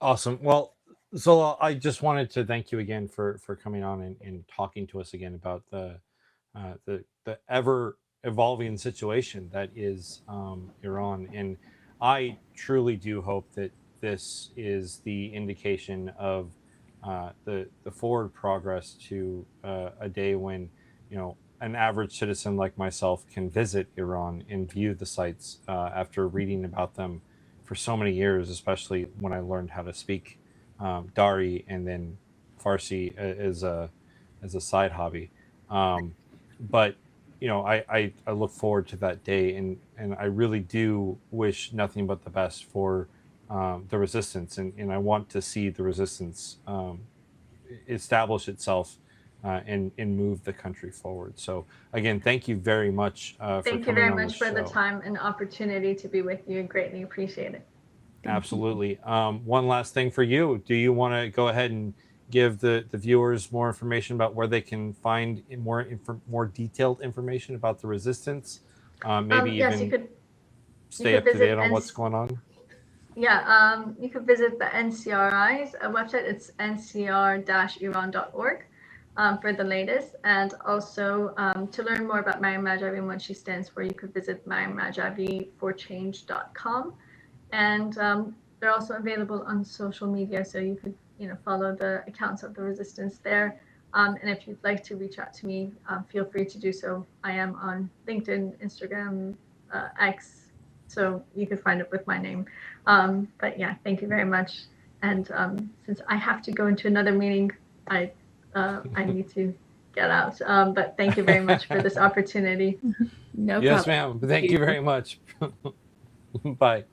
B: Awesome. Well, Zola, I just wanted to thank you again for coming on and talking to us again about the ever evolving situation that is Iran. And I truly do hope that this is the indication of the forward progress to a day when, you know, an average citizen like myself can visit Iran and view the sites after reading about them for so many years, especially when I learned how to speak Dari and then Farsi as a side hobby. But you know, I look forward to that day, and I really do wish nothing but the best for the resistance, and I want to see the resistance establish itself and move the country forward. So again, thank you very much for
C: Thank you
B: coming
C: very
B: on
C: much for the
B: show.
C: time and opportunity to be with you. Greatly appreciate it.
B: Absolutely. One last thing for you. Do you want to go ahead and give the viewers more information about where they can find more detailed information about the resistance? Maybe
C: Yes,
B: even
C: you could
B: stay up to
C: visit
B: date on what's going on?
C: Yeah, you could visit the NCRI's website. It's ncr-iran.org for the latest. And also to learn more about Mariam Rajavi and what she stands for, you could visit mariamrajaviforchange.com. And they're also available on social media, so you could follow the accounts of the resistance there. And if you'd like to reach out to me, feel free to do so. I am on LinkedIn, Instagram, X, so you can find it with my name. But yeah, thank you very much. And since I have to go into another meeting, I need to get out. But thank you very much for this opportunity.
A: No
B: Yes,
A: problem.
B: ma'am. Thank you very much. Bye.